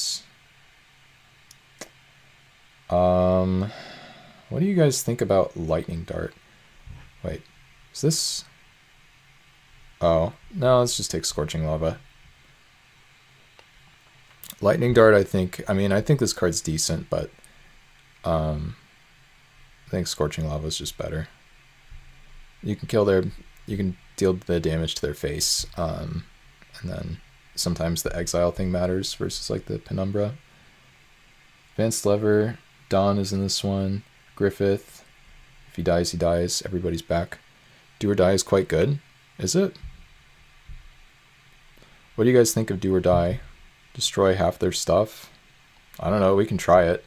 nice. What do you guys think about lightning dart? Wait, is this? Oh, no, let's just take scorching lava. Lightning dart, I think this card's decent, but I think scorching lava is just better. You can deal the damage to their face, and then sometimes the exile thing matters versus like the penumbra. Advanced lever, Dawn is in this one. Griffith, if he dies, he dies. Everybody's back. Do or die is quite good. Is it? What do you guys think of do or die? Destroy half their stuff? I don't know, we can try it.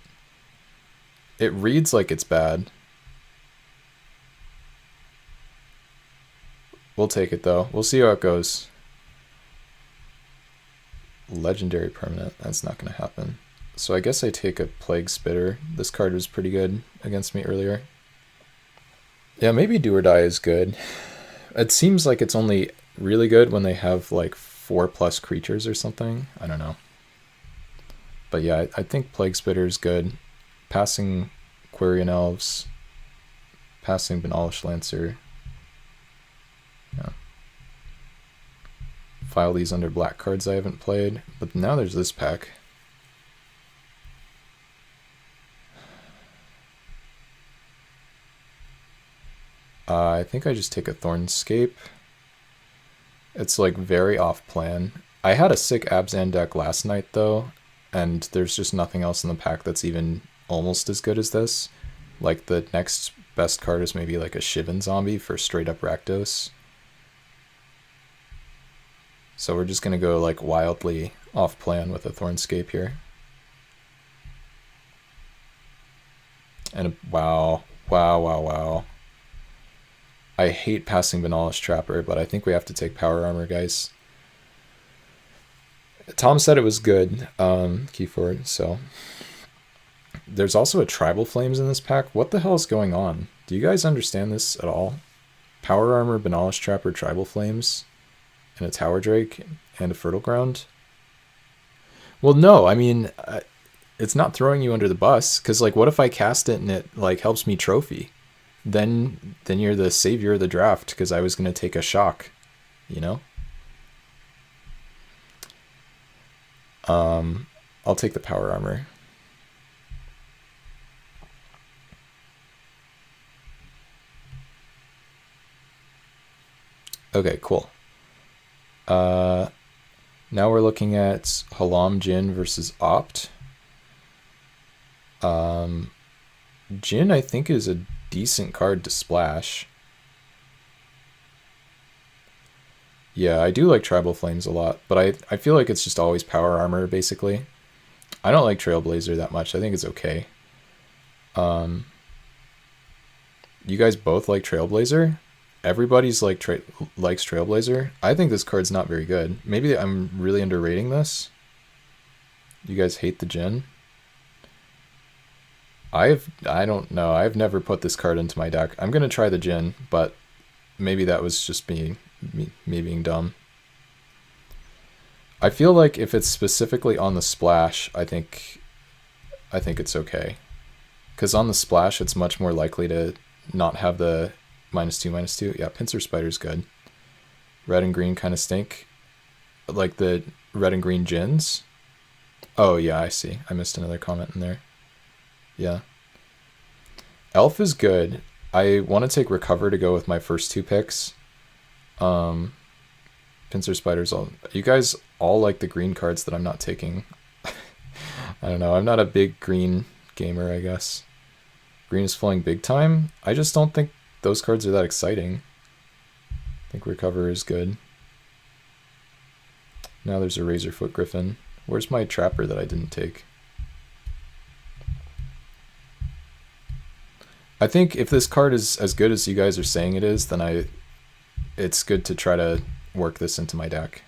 It reads like it's bad. We'll take it though. We'll see how it goes. Legendary permanent. That's not going to happen. So I guess I take a Plague Spitter. This card was pretty good against me earlier. Yeah, maybe do or die is good. It seems like it's only really good when they have like 4+ creatures or something. I don't know. But yeah, I think Plague Spitter is good. Passing Quirion Elves. Passing Benalish Lancer. Yeah. File these under black cards I haven't played. But now there's this pack. I think I just take a Thornscape. It's like very off plan. I had a sick Abzan deck last night though, and there's just nothing else in the pack that's even almost as good as this. Like the next best card is maybe like a Shivan Zombie for straight up Rakdos. So we're just gonna go like wildly off plan with a Thornscape here. And wow. I hate passing Benalish Trapper, but I think we have to take Power Armor, guys. Tom said it was good, Keyford, so. There's also a Tribal Flames in this pack. What the hell is going on? Do you guys understand this at all? Power Armor, Benalish Trapper, Tribal Flames, and a Tower Drake, and a Fertile Ground? Well, no, I mean, it's not throwing you under the bus, because, like, what if I cast it and it, like, helps me trophy? Then you're the savior of the draft, because I was going to take a shock, you know? I'll take the Power Armor. Okay, cool. Now we're looking at Halam Jin versus Opt. Jin, I think, is a decent card to splash. Yeah, I do like Tribal Flames a lot, but I feel like it's just always Power Armor, basically. I don't like Trailblazer that much. I think it's okay. You guys both like Trailblazer? Everybody's like likes Trailblazer. I think this card's not very good. Maybe I'm really underrating this. You guys hate the Jin? I don't know. I've never put this card into my deck. I'm gonna try the Jin, but maybe that was just me being dumb. I feel like if it's specifically on the splash, I think it's okay. Because on the splash, it's much more likely to not have the -2/-2. Yeah, Pincer Spider's good. Red and green kind of stink. Like the red and green Jins. Oh yeah, I see. I missed another comment in there. Yeah. Elf is good. I want to take Recover to go with my first two picks. Pincer Spider's all... You guys all like the green cards that I'm not taking. I don't know. I'm not a big green gamer, I guess. Green is flowing big time. I just don't think those cards are that exciting. I think Recover is good. Now there's a Razorfoot Griffin. Where's my Trapper that I didn't take? I think if this card is as good as you guys are saying it is, then it's good to try to work this into my deck.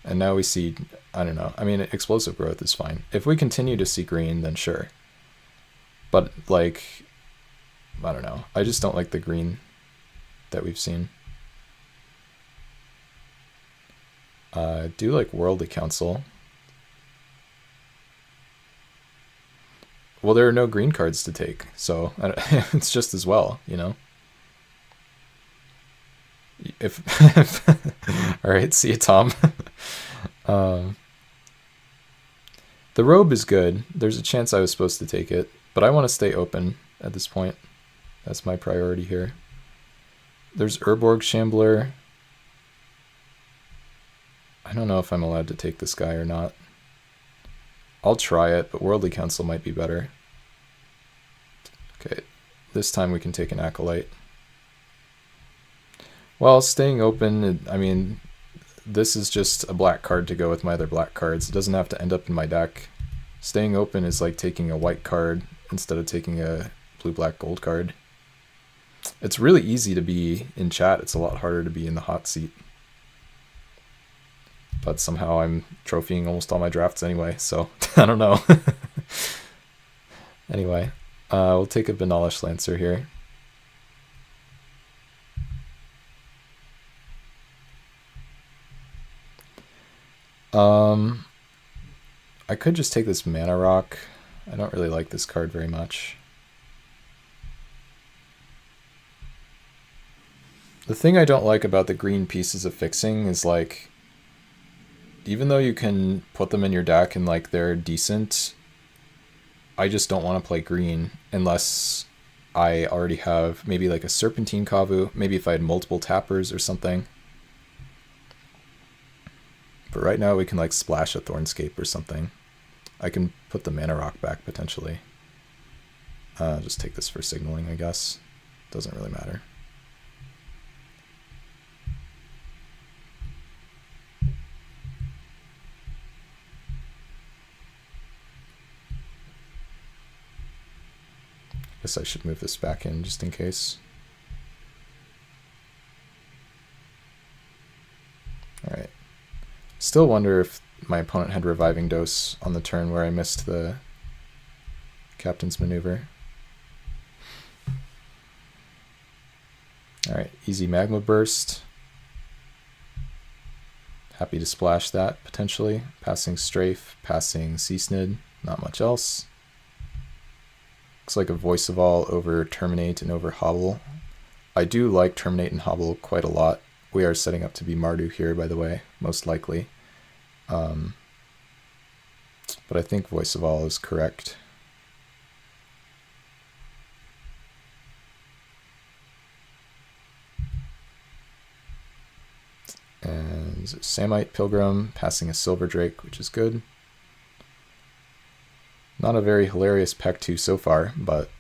And now we see, I don't know. I mean, Explosive Growth is fine. If we continue to see green, then sure. But, like, I don't know. I just don't like the green that we've seen. I do like Worldly Council. Well, there are no green cards to take, so it's just as well, you know? If all right, see you, Tom. um, the robe is good. There's a chance I was supposed to take it, but I want to stay open at this point. That's my priority here. There's Urborg Shambler. I don't know if I'm allowed to take this guy or not. I'll try it, but Worldly Council might be better. Okay, this time we can take an Acolyte. Well, staying open, I mean, this is just a black card to go with my other black cards. It doesn't have to end up in my deck. Staying open is like taking a white card instead of taking a blue, black, gold card. It's really easy to be in chat. It's a lot harder to be in the hot seat. But somehow I'm trophying almost all my drafts anyway, so I don't know. Anyway, we'll take a Benalish Lancer here. I could just take this Mana Rock. I don't really like this card very much. The thing I don't like about the green pieces of fixing is like, even though you can put them in your deck and like they're decent, I just don't want to play green unless I already have maybe like a Serpentine Kavu, maybe if I had multiple tappers or something. But right now we can like splash a Thornscape or something. I can put the Mana Rock back potentially. Just take this for signaling, I guess. Doesn't really matter. Guess I should move this back in just in case. Alright. Still wonder if my opponent had Reviving Dose on the turn where I missed the Captain's Maneuver. Alright, easy Magma Burst. Happy to splash that, potentially. Passing Strafe, passing Ceasenid, not much else. Looks like a Voice of All over Terminate and over Hobble. I do like Terminate and Hobble quite a lot. We are setting up to be Mardu here, by the way, most likely. But I think Voice of All is correct. And Samite Pilgrim, passing a Silver Drake, which is good. Not a very hilarious Pack 2 so far, but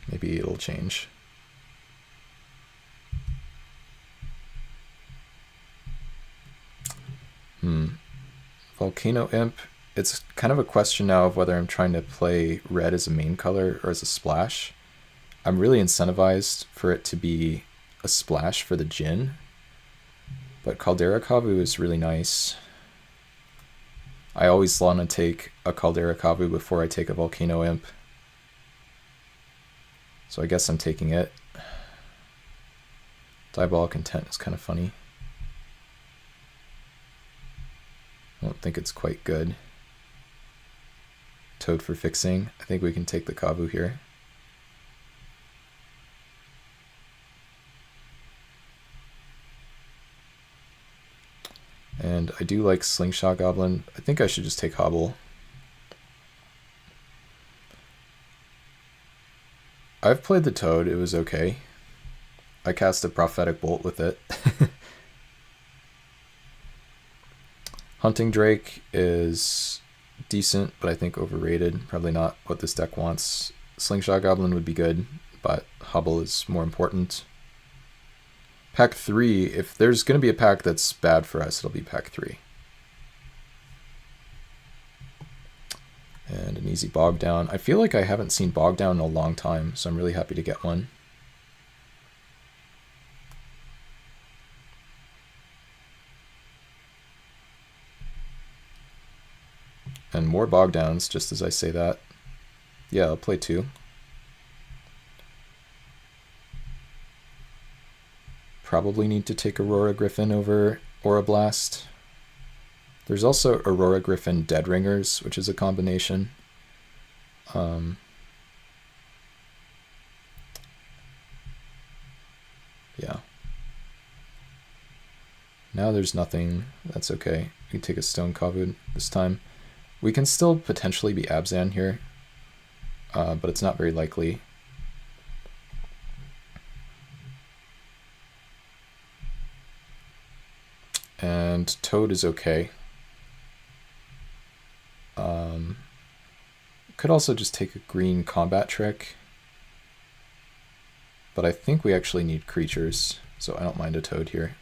maybe it'll change. Volcano Imp. It's kind of a question now of whether I'm trying to play red as a main color or as a splash. I'm really incentivized for it to be a splash for the Jhin, but Caldera Kavu is really nice. I always want to take a Caldera Kavu before I take a Volcano Imp. So I guess I'm taking it. Diabolic Intent is kind of funny. I don't think it's quite good. Toad for fixing. I think we can take the Kavu here. And I do like Slingshot Goblin. I think I should just take Hobble. I've played the Toad. It was okay. I cast a Prophetic Bolt with it. Hunting Drake is decent, but I think overrated. Probably not what this deck wants. Slingshot Goblin would be good, but Hubble is more important. Pack 3, if there's going to be a pack that's bad for us, it'll be Pack 3. And an easy Bog Down. I feel like I haven't seen Bog Down in a long time, so I'm really happy to get one. And more Bog Downs, just as I say that. Yeah, I'll play 2. Probably need to take Aurora Griffin over Aura Blast. There's also Aurora Griffin Dead Ringers, which is a combination. Yeah. Now there's nothing. That's okay. We take a stone Kavud this time. We can still potentially be Abzan here, but it's not very likely. And Toad is okay. Could also just take a green combat trick. But I think we actually need creatures, so I don't mind a Toad here.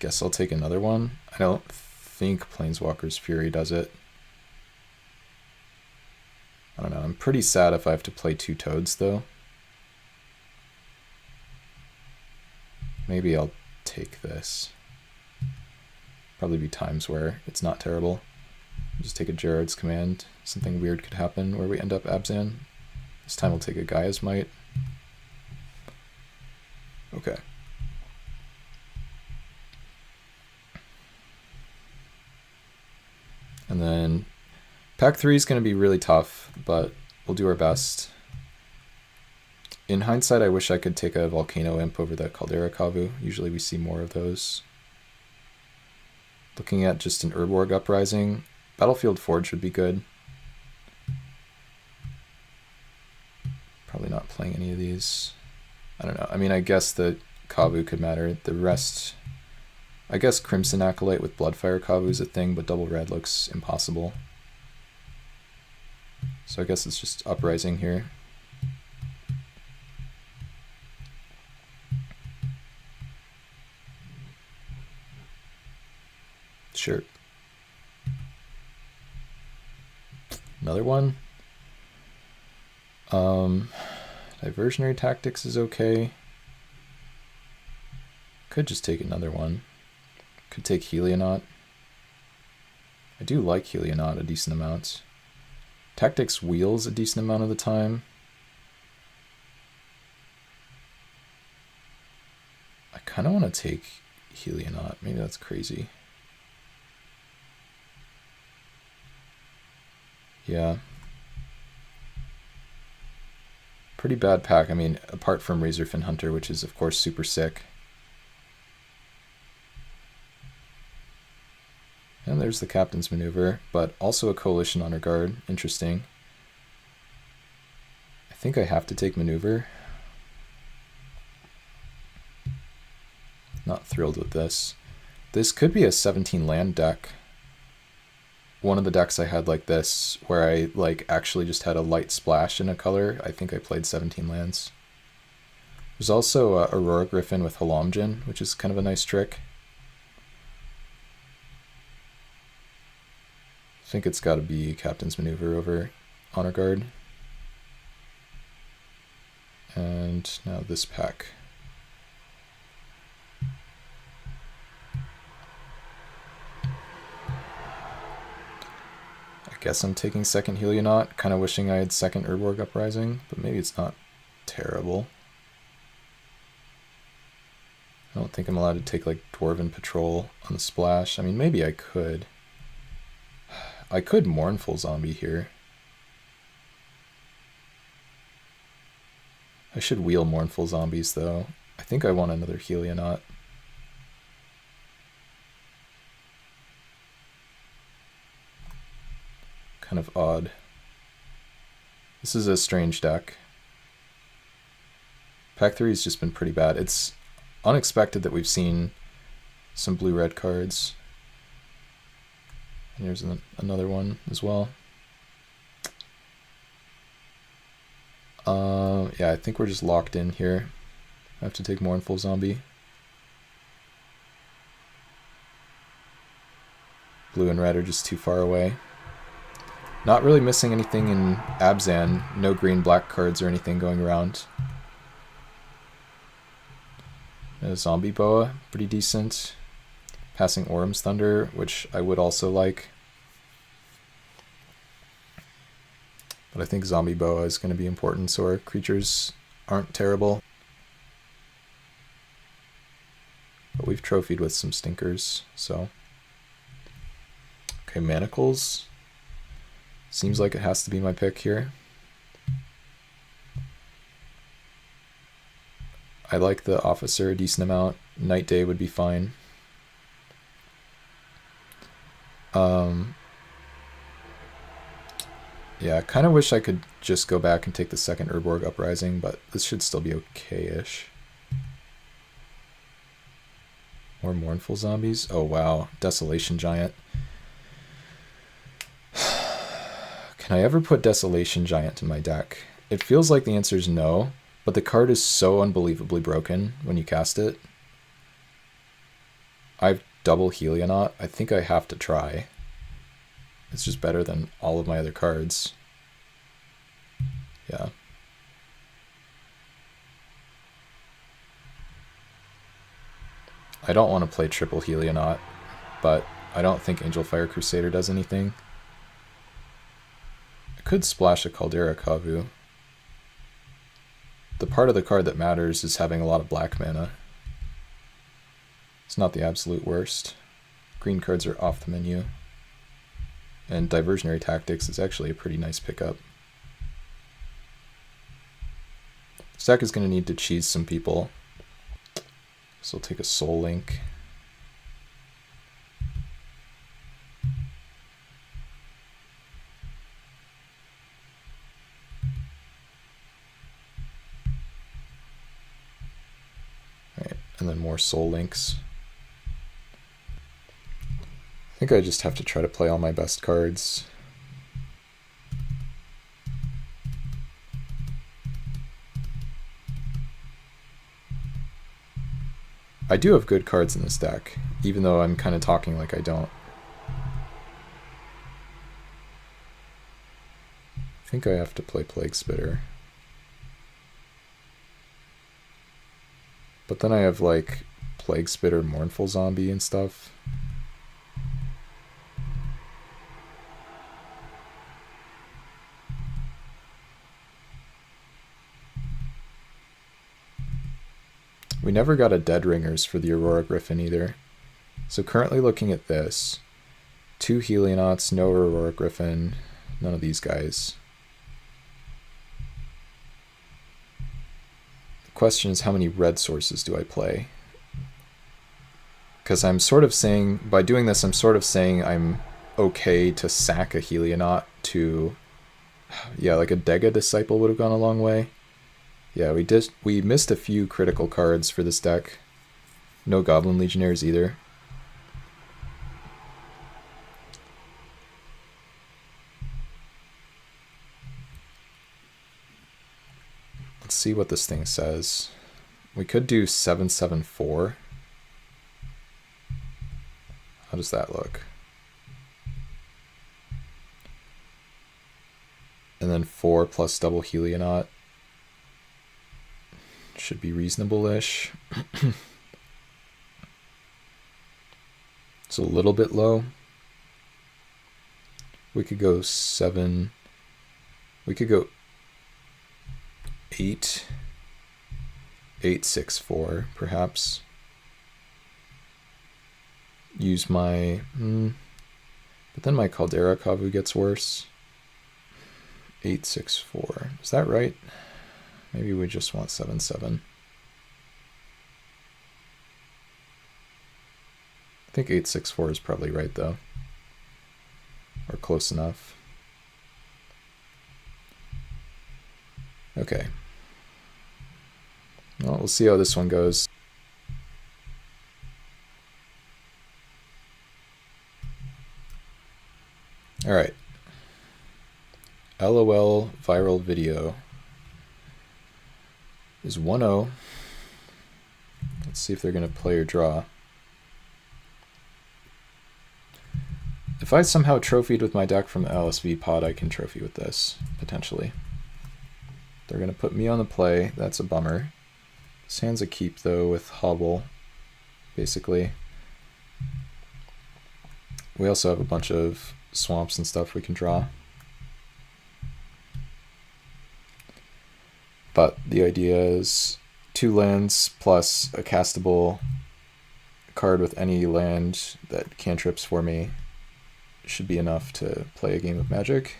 Guess I'll take another one. I don't think Planeswalker's Fury does it. I don't know. I'm pretty sad if I have to play 2 Toads, though. Maybe I'll take this. Probably be times where it's not terrible. Just take a Gerard's Command. Something weird could happen where we end up Abzan. This time we'll take a Gaia's Might. Okay. And then pack 3 is going to be really tough, but we'll do our best. In hindsight, I wish I could take a Volcano Imp over the Caldera Kavu. Usually we see more of those. Looking at just an Urborg Uprising, Battlefield Forge would be good. Probably not playing any of these. I don't know. I mean, I guess the Kavu could matter. The rest, I guess Crimson Acolyte with Bloodfire Kavu is a thing, but double red looks impossible. So I guess it's just Uprising here. Sure. Another one. Diversionary Tactics is okay. Could just take another one. Could take Helionaut. I do like Helionaut a decent amount. Tactics Wheels a decent amount of the time. I kind of want to take Helionaut. Maybe that's crazy. Yeah. Pretty bad pack. I mean, apart from Razorfin Hunter, which is, of course, super sick. And there's the Captain's Maneuver, but also a Coalition Honor Guard. Interesting. I think I have to take Maneuver. Not thrilled with this. This could be a 17 land deck. One of the decks I had like this, where I actually just had a light splash in a color. I think I played 17 lands. There's also Aurora Griffin with Halamjin, which is kind of a nice trick. I think it's got to be Captain's Maneuver over Honor Guard. And now this pack. I guess I'm taking second Helionaut, kind of wishing I had second Urborg Uprising, but maybe it's not terrible. I don't think I'm allowed to take like Dwarven Patrol on the splash. I mean, maybe I could. I could Mournful Zombie here. I should wheel Mournful Zombies though. I think I want another Helionaut. Kind of odd. This is a strange deck. Pack 3 has just been pretty bad. It's unexpected that we've seen some blue-red cards. And here's another one as well. Yeah, I think we're just locked in here. I have to take Mournful Zombie. Blue and red are just too far away. Not really missing anything in Abzan. No green-black cards or anything going around. A Zombie Boa, pretty decent. Passing Orm's Thunder, which I would also like. But I think Zombie Boa is going to be important so our creatures aren't terrible. But we've trophied with some stinkers, so. Okay, Manacles. Seems like it has to be my pick here. I like the Officer a decent amount. Night Day would be fine. Yeah, I kind of wish I could just go back and take the second Urborg Uprising, but this should still be okay-ish. More Mournful Zombies? Oh wow, Desolation Giant. Can I ever put Desolation Giant in my deck? It feels like the answer is no, but the card is so unbelievably broken when you cast it. I've double Helionaut. I think I have to try. It's just better than all of my other cards. Yeah. I don't want to play triple Helionaut, but I don't think Angel Fire Crusader does anything. I could splash a Caldera Kavu. The part of the card that matters is having a lot of black mana. It's not the absolute worst. Green cards are off the menu. And Diversionary Tactics is actually a pretty nice pickup. This deck is going to need to cheese some people. So I'll take a Soul Link. Alright, and then more Soul Links. I think I just have to try to play all my best cards. I do have good cards in this deck, even though I'm kind of talking like I don't. I think I have to play Plague Spitter. But then I have like Plague Spitter, Mournful Zombie and stuff. We never got a Dead Ringers for the Aurora Griffin either. So currently looking at this, 2 Helionauts, no Aurora Griffin, none of these guys. The question is, how many red sources do I play? Because I'm sort of saying, by doing this, I'm sort of saying I'm okay to sack a Helionaut to, yeah, like a Dega Disciple would have gone a long way. Yeah, we missed a few critical cards for this deck. No Goblin Legionnaires either. Let's see what this thing says. We could do 7/7/4. How does that look? And then 4 plus double Helionaut. Should be reasonable-ish. It's a little bit low. We could go 7. We could go 8. 8/6/4, perhaps. Use my... but then my Caldera Kavu gets worse. 8/6/4. Is that right? Maybe we just want 7/7. I think 8/6/4 is probably right though. Or close enough. Okay. Well, we'll see how this one goes. Alright. LOL viral video is 1-0. Let's see if they're going to play or draw. If I somehow trophied with my deck from the LSV pod, I can trophy with this, potentially. They're going to put me on the play. That's a bummer. This hand's a keep, though, with Hobble, basically. We also have a bunch of swamps and stuff we can draw. But the idea is 2 lands plus a castable card with any land that cantrips for me should be enough to play a game of Magic.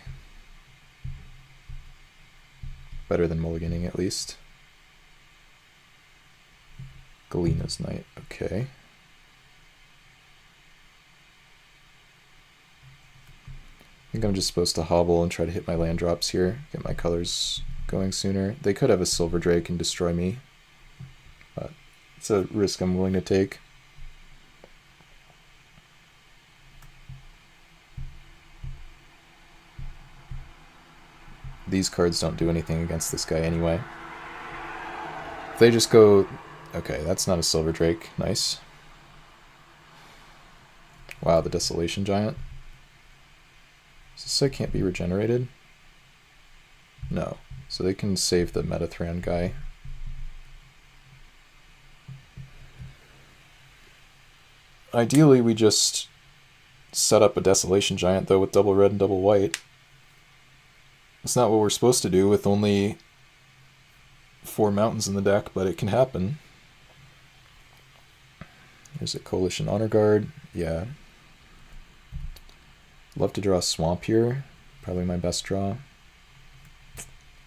Better than mulliganing, at least. Galena's Knight, okay. I think I'm just supposed to hobble and try to hit my land drops here, get my colors going sooner. They could have a Silver Drake and destroy me, but it's a risk I'm willing to take. These cards don't do anything against this guy anyway. If they just go... Okay, that's not a Silver Drake. Nice. Wow, the Desolation Giant. Does this guy can't be regenerated? No. So they can save the Metathran guy. Ideally, we just set up a Desolation Giant, though, with double red and double white. It's not what we're supposed to do with only 4 mountains in the deck, but it can happen. There's a Coalition Honor Guard. Yeah. Love to draw a Swamp here. Probably my best draw.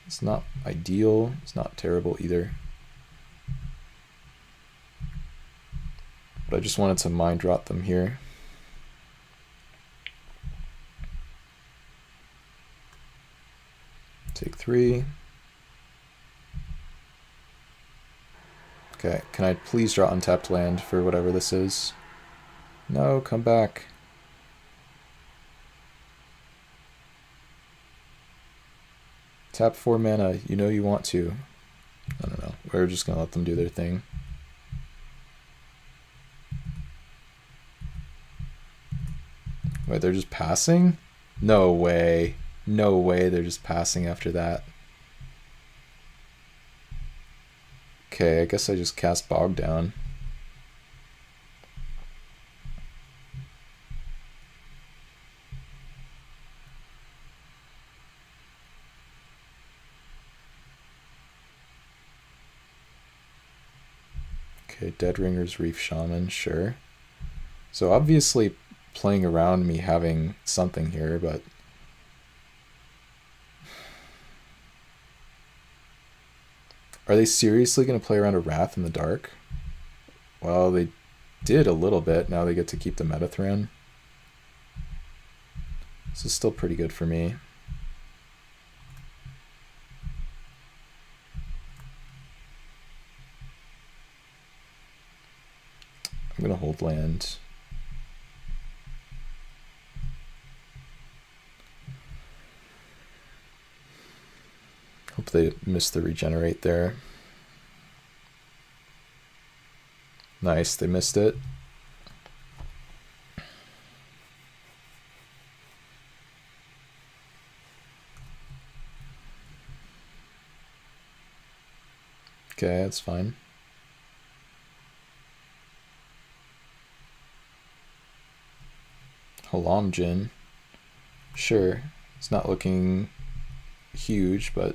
It's not ideal. It's not terrible either. But I just wanted to mind drop them here. Take 3. Okay, can I please draw untapped land for whatever this is? No, come back. Tap 4 mana, you know you want to. I don't know, we're just gonna let them do their thing. Wait, they're just passing? No way. No way they're just passing after that. Okay, I guess I just cast Bog down. Okay, Dead Ringer's Reef Shaman, sure. So obviously playing around me having something here, but are they seriously going to play around a Wrath in the Dark? Well, they did a little bit. Now they get to keep the Metathran. This is still pretty good for me. I'm going to hold land. Hope they missed the regenerate there. Nice, they missed it. Okay, that's fine. Halamjin. Sure, it's not looking huge, but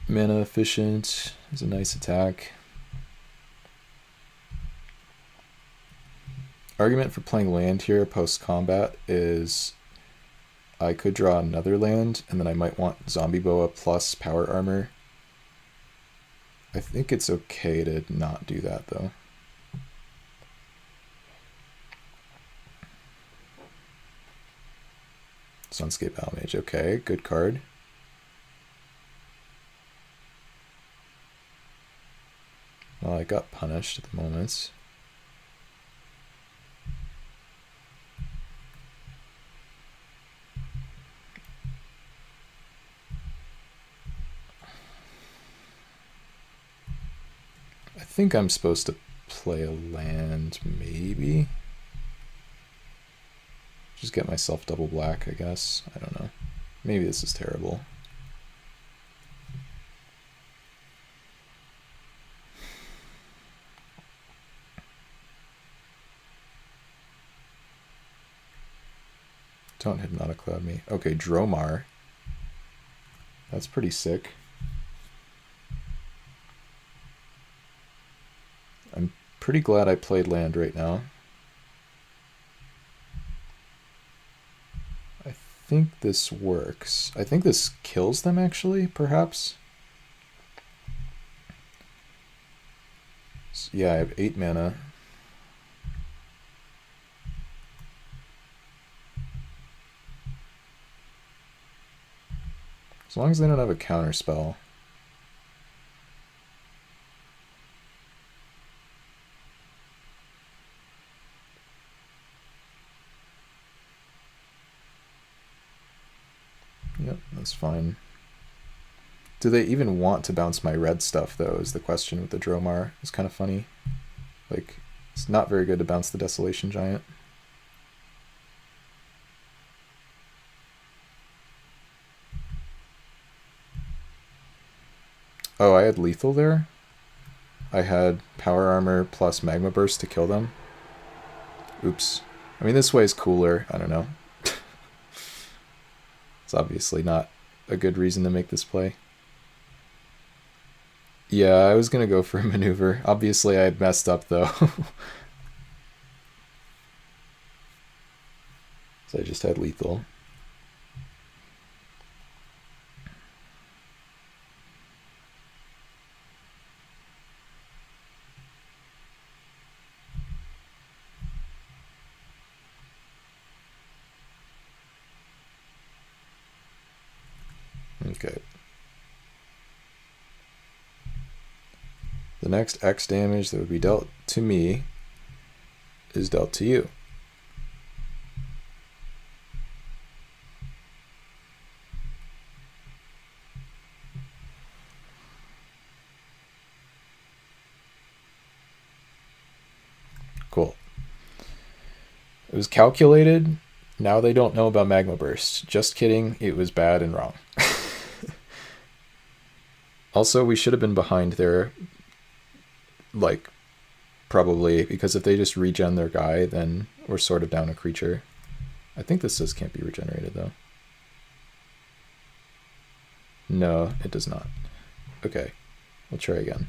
mana efficient is a nice attack. Argument for playing land here post combat is I could draw another land and then I might want Zombie Boa plus power armor. I think it's okay to not do that though. Sunscape Almage, okay, good card. Well, I got punished at the moment. I think I'm supposed to play a land, maybe? Just get myself double black, I guess. I don't know. Maybe this is terrible. Don't Hypnotic Cloud me. Okay, Dromar. That's pretty sick. I'm pretty glad I played land right now. I think this works. I think this kills them, actually, perhaps. So, yeah, I have 8 mana. As long as they don't have a counter spell. Yep, that's fine. Do they even want to bounce my red stuff, though, is the question with the Dromar. It's kind of funny. Like, it's not very good to bounce the Desolation Giant. Oh, I had lethal there? I had Power Armor plus Magma Burst to kill them? Oops. I mean, this way is cooler. I don't know. It's obviously not a good reason to make this play. Yeah, I was going to go for a maneuver. Obviously, I had messed up, though. So I just had lethal. Okay. The next X damage that would be dealt to me is dealt to you. Cool. It was calculated. Now they don't know about Magma Burst. Just kidding. It was bad and wrong. Also, we should have been behind there. Like, probably. Because if they just regen their guy, then we're sort of down a creature. I think this says can't be regenerated, though. No, it does not. Okay. We'll try again.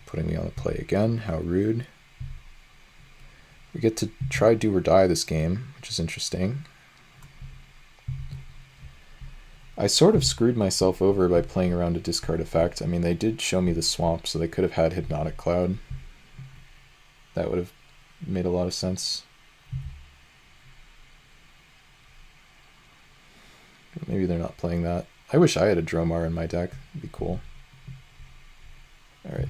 Putting me on the play again. How rude. We get to try do or die this game, which is interesting. I sort of screwed myself over by playing around a discard effect. I mean, they did show me the swamp, so they could have had Hypnotic Cloud. That would have made a lot of sense. Maybe they're not playing that. I wish I had a Dromar in my deck. It'd be cool. Alright.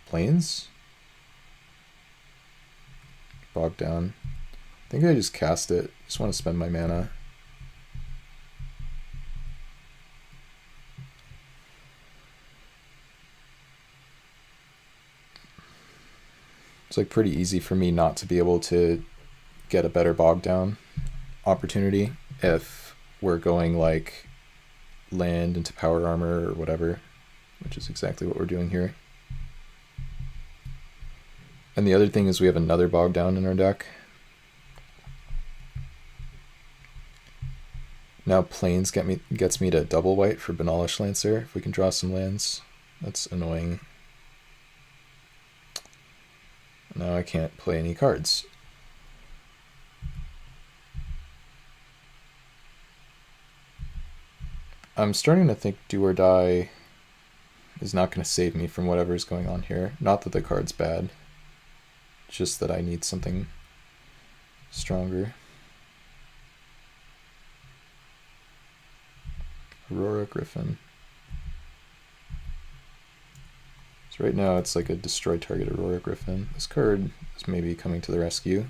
Plains? Bog down. I think I just cast it. Just want to spend my mana. It's like pretty easy for me not to be able to get a better bog down opportunity if we're going like land into power armor or whatever, which is exactly what we're doing here. And the other thing is we have another bog down in our deck. Now Plains gets me to double white for Benalish Lancer if we can draw some lands. That's annoying. Now I can't play any cards. I'm starting to think Do or Die is not going to save me from whatever is going on here. Not that the card's bad. Just that I need something stronger. Aurora Griffin. So right now it's like a destroy target Aurora Griffin. This card is maybe coming to the rescue.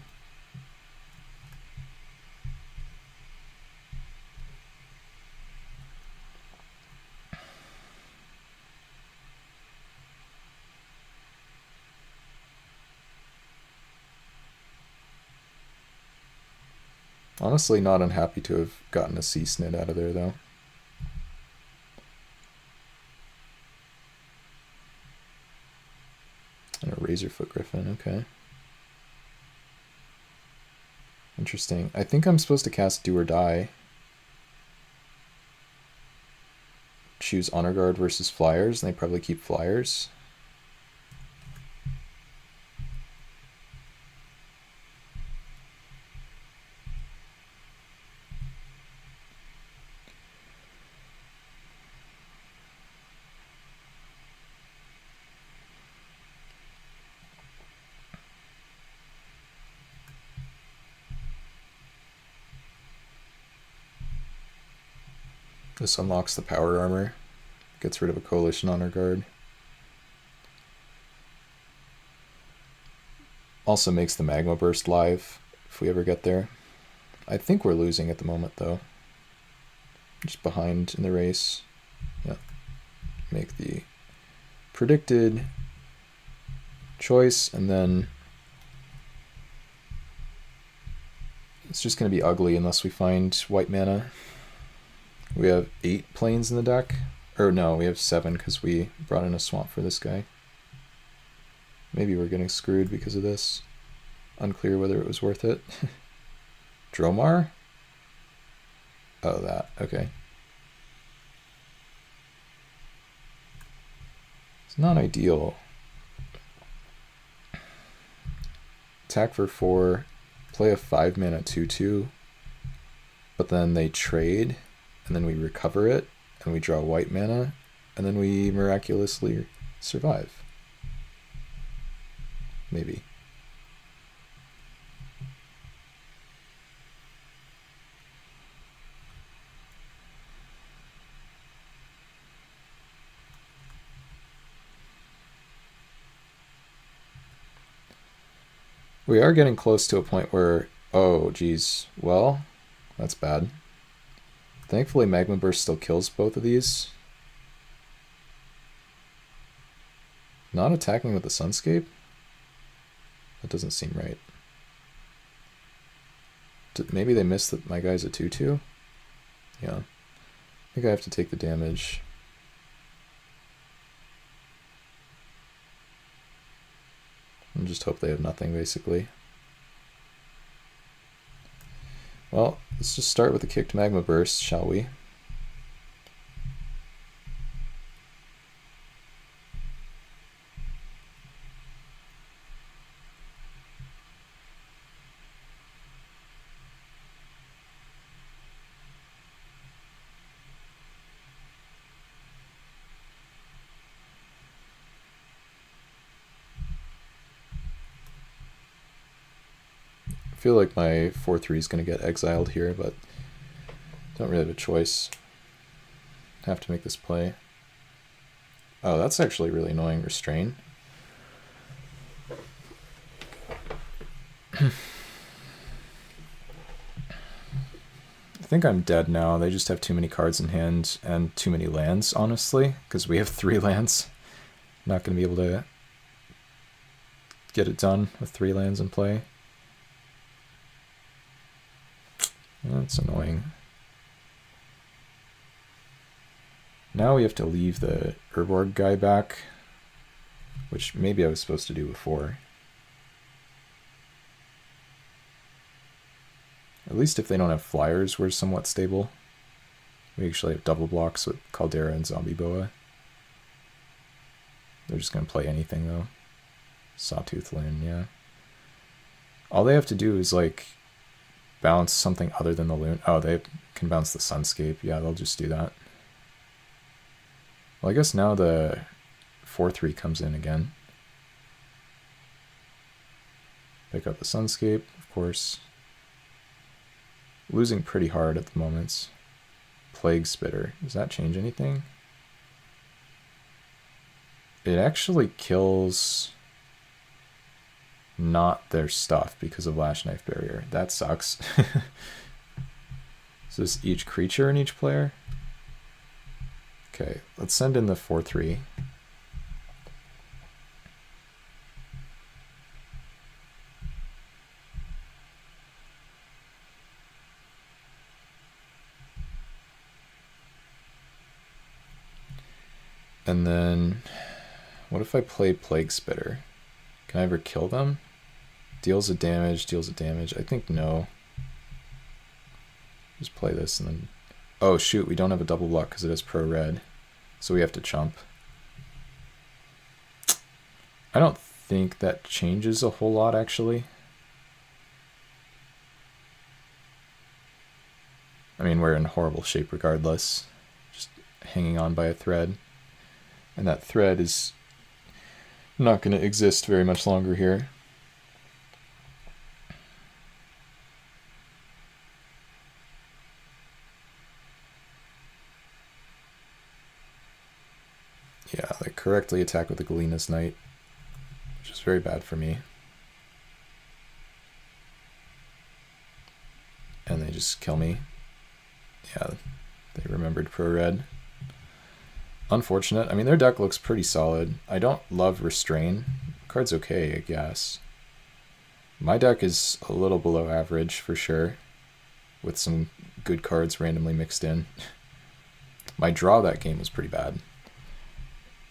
Honestly, not unhappy to have gotten a Sea Snid out of there, though. And a Razorfoot Griffin, okay. Interesting. I think I'm supposed to cast Do or Die. Choose Honor Guard versus Flyers, and they probably keep Flyers. This unlocks the power armor. Gets rid of a Coalition Honor Guard. Also makes the Magma Burst live if we ever get there. I think we're losing at the moment though. Just behind in the race. Yeah. Make the predicted choice, and then it's just going to be ugly unless we find white mana. We have 8 planes in the deck. Or no, we have 7 because we brought in a swamp for this guy. Maybe we're getting screwed because of this. Unclear whether it was worth it. Dromar? Oh, that. Okay. It's not ideal. Attack for 4. Play a 5 mana 2/2. But then they trade, and then we recover it, and we draw white mana, and then we miraculously survive. Maybe. We are getting close to a point where, oh geez, well, that's bad. Thankfully Magma Burst still kills both of these. Not attacking with the Sunscape? That doesn't seem right. Maybe they missed that my guy's a 2/2? Yeah. I think I have to take the damage. And just hope they have nothing, basically. Well, let's just start with the kicked Magma Burst, shall we? I feel like my 4/3 is going to get exiled here, but don't really have a choice. Have to make this play. Oh, that's actually really annoying. Restrain. I think I'm dead now. They just have too many cards in hand and too many lands, honestly, because we have 3 lands. Not going to be able to get it done with 3 lands in play. That's annoying. Now we have to leave the Urborg guy back, which maybe I was supposed to do before. At least if they don't have flyers, we're somewhat stable. We actually have double blocks with Caldera and Zombie Boa. They're just going to play anything though. Sawtooth Loon, yeah. All they have to do is like bounce something other than the Loon. Oh, they can bounce the Sunscape. Yeah, they'll just do that. Well, I guess now the 4/3 comes in again. Pick up the Sunscape, of course. Losing pretty hard at the moment. Plague Spitter. Does that change anything? It actually kills not their stuff because of Lash Knife Barrier. That sucks. Is this each creature in each player? Okay, let's send in the 4/3. And then, what if I play Plague Spitter? Can I ever kill them? Deals a damage, deals a damage. I think no. Just play this and then... Oh shoot, we don't have a double block because it is pro red. So we have to chump. I don't think that changes a whole lot actually. I mean, we're in horrible shape regardless. Just hanging on by a thread. And that thread is not going to exist very much longer here. Yeah, they correctly attack with the Galena's Knight, which is very bad for me. And they just kill me. Yeah, they remembered pro red. Unfortunate. I mean, their deck looks pretty solid. I don't love Restrain. Card's okay, I guess. My deck is a little below average for sure, with some good cards randomly mixed in. My draw that game was pretty bad,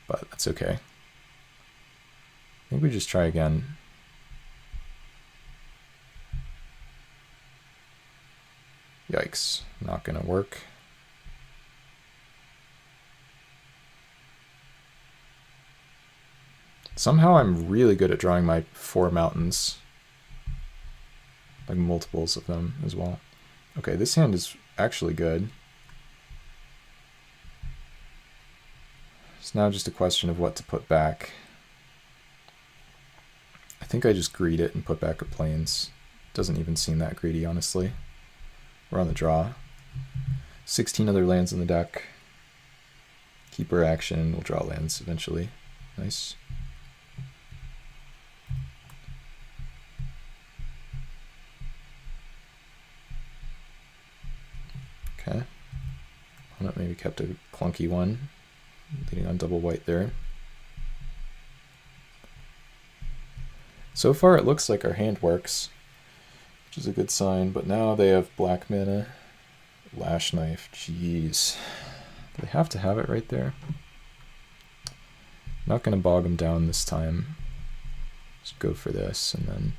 but that's okay. I think we just try again. Yikes, not gonna work. Somehow I'm really good at drawing my 4 mountains. Like multiples of them as well. Okay, this hand is actually good. It's now just a question of what to put back. I think I just greed it and put back a plains. Doesn't even seem that greedy, honestly. We're on the draw. 16 other lands in the deck. Keeper action. We'll draw lands eventually. Nice. Okay. Opponent maybe kept a clunky one. Leading on double white there. So far it looks like our hand works, which is a good sign, but now they have black mana. Lash Knife, jeez. Do they have to have it right there? Not going to bog them down this time. Just go for this and then...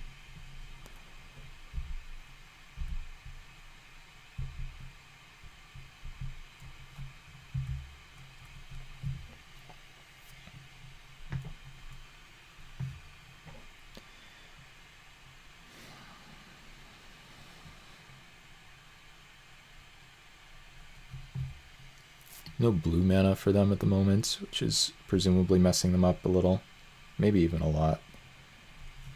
No blue mana for them at the moment, which is presumably messing them up a little. Maybe even a lot.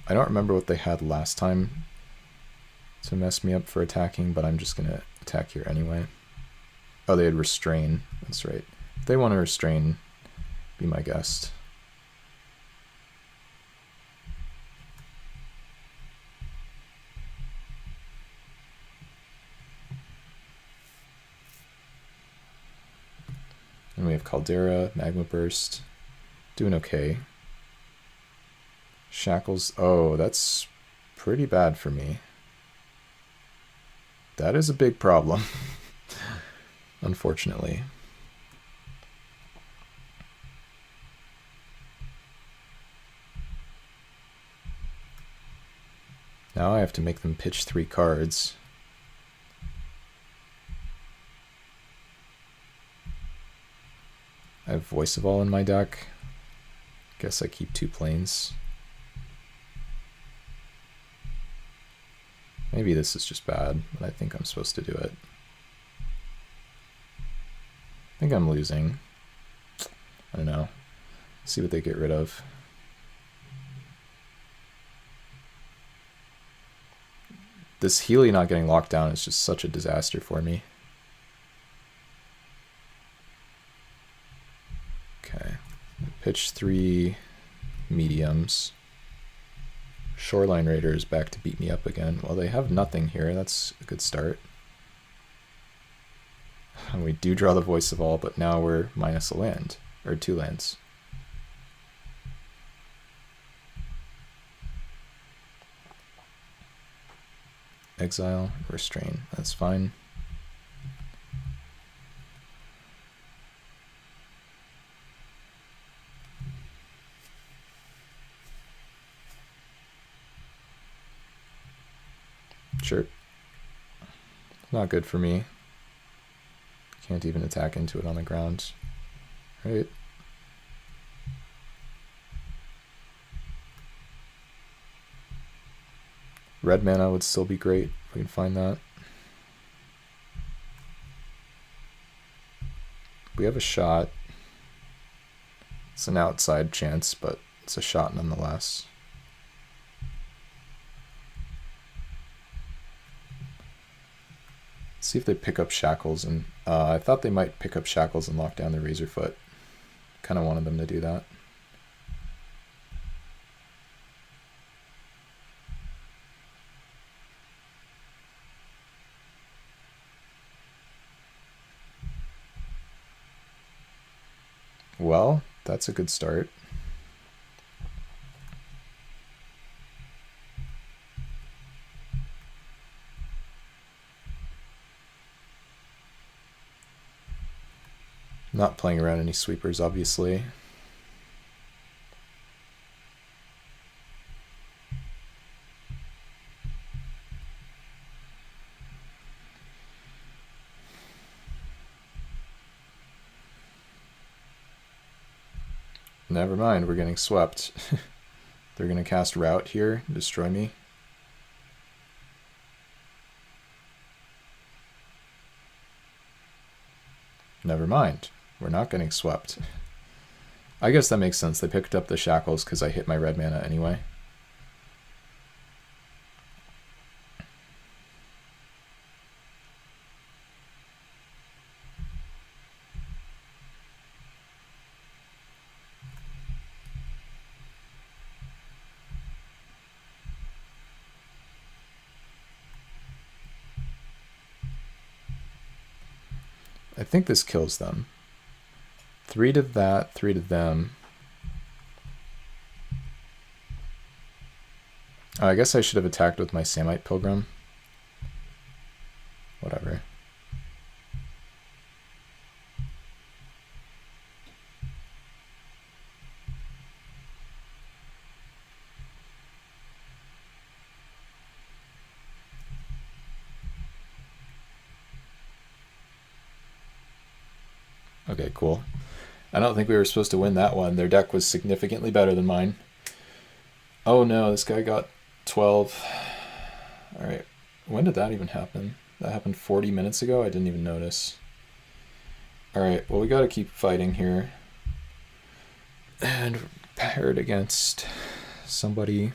I don't remember what they had last time to mess me up for attacking, but I'm just going to attack here anyway. Oh, they had Restrain. That's right. If they want to Restrain, be my guest. And we have Caldera, Magma Burst, doing okay. Shackles, oh, that's pretty bad for me. That is a big problem, unfortunately. Now I have to make them pitch 3 cards. I have Voice of All in my deck. Guess I keep 2 planes. Maybe this is just bad, but I think I'm supposed to do it. I think I'm losing. I don't know. See what they get rid of. This Healy not getting locked down is just such a disaster for me. Okay. Pitch 3 mediums. Shoreline Raider is back to beat me up again. Well, they have nothing here. That's a good start. And we do draw the Voice of All, but now we're minus a land. Or 2 lands. Exile, Restrain. That's fine. Sure. Not good for me. Can't even attack into it on the ground. Right. Red mana would still be great if we can find that. We have a shot. It's an outside chance, but it's a shot nonetheless. Let's see if they pick up Shackles, and I thought they might pick up Shackles and lock down the Razorfoot. Kind of wanted them to do that. Well, that's a good start. Not playing around any sweepers, obviously. Never mind, we're getting swept. They're going to cast Rout here, destroy me. Never mind, we're not getting swept. I guess that makes sense. They picked up the Shackles because I hit my red mana anyway. I think this kills them. 3 to that, 3 to them. Oh, I guess I should have attacked with my Samite Pilgrim. Whatever. Okay, cool. I don't think we were supposed to win that one. Their deck was significantly better than mine. Oh no, this guy got 12. Alright, when did that even happen? That happened 40 minutes ago? I didn't even notice. Alright, well we gotta keep fighting here. And paired against somebody.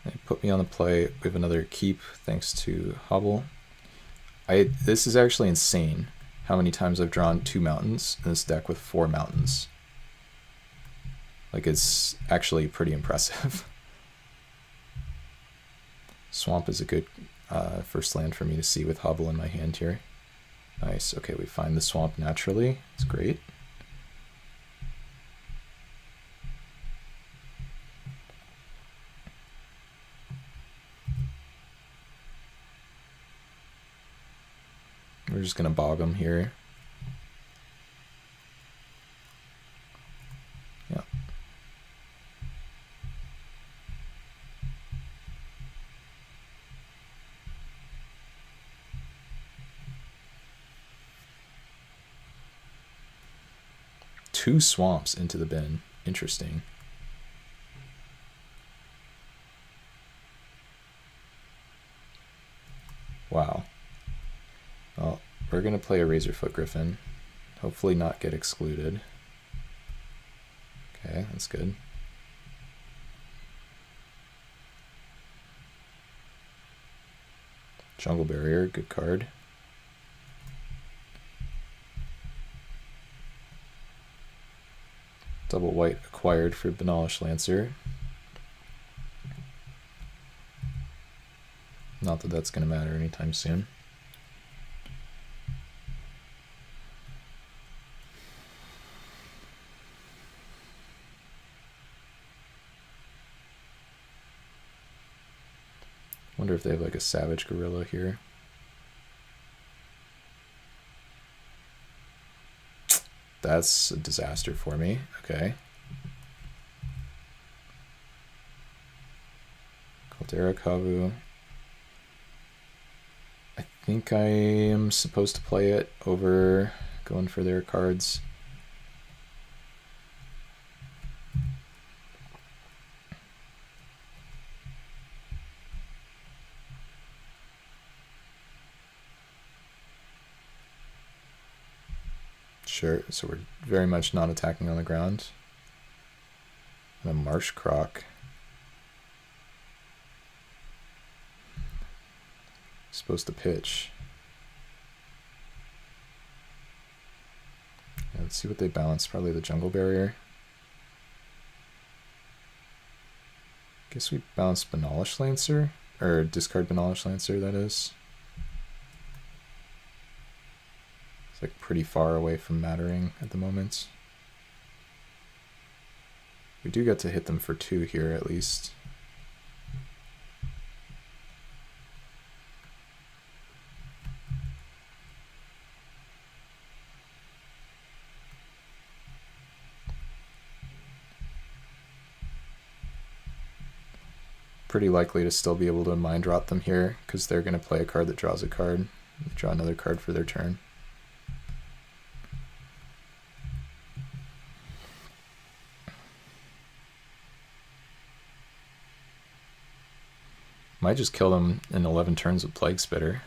They put me on the play. We have another keep thanks to Hobble. This is actually insane how many times I've drawn 2 mountains in this deck with 4 mountains. Like, it's actually pretty impressive. Swamp is a good first land for me to see with Hobble in my hand here. Nice. Okay, we find the swamp naturally. It's great. We're just going to bog them here. Yeah. Two swamps into the bin. Interesting. Wow. Well, we're going to play a Razorfoot Griffin. Hopefully not get excluded. Okay, that's good. Jungle Barrier, good card. Double white acquired for Benalish Lancer. Not that that's going to matter anytime soon. Wonder if they have like a Savage Gorilla here. That's a disaster for me. Okay. Caldera Kavu. think I am supposed to play it over going for their cards. Sure, so we're very much not attacking on the ground. And a marsh croc. Supposed to pitch. Yeah, let's see what they balance. Probably the jungle barrier. Guess we bounce Banalish Lancer, or discard Banalish Lancer, that is. It's like pretty far away from mattering at the moment. We do get to hit them for 2 here at least. Pretty likely to still be able to mind drop them here because they're going to play a card that draws a card. Draw another card for their turn. Might just kill them in 11 turns with Plague Spitter.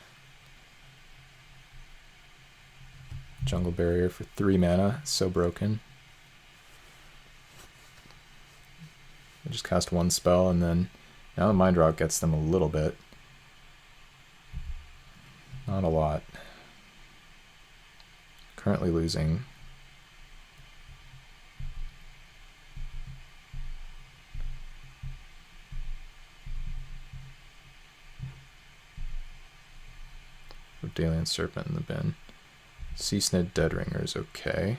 Jungle Barrier for 3 mana, so broken. I just cast 1 spell and then now the Mind Drop gets them a little bit. Not a lot. Currently losing. Dalian Serpent in the bin. Sea Snid Deadringer is okay.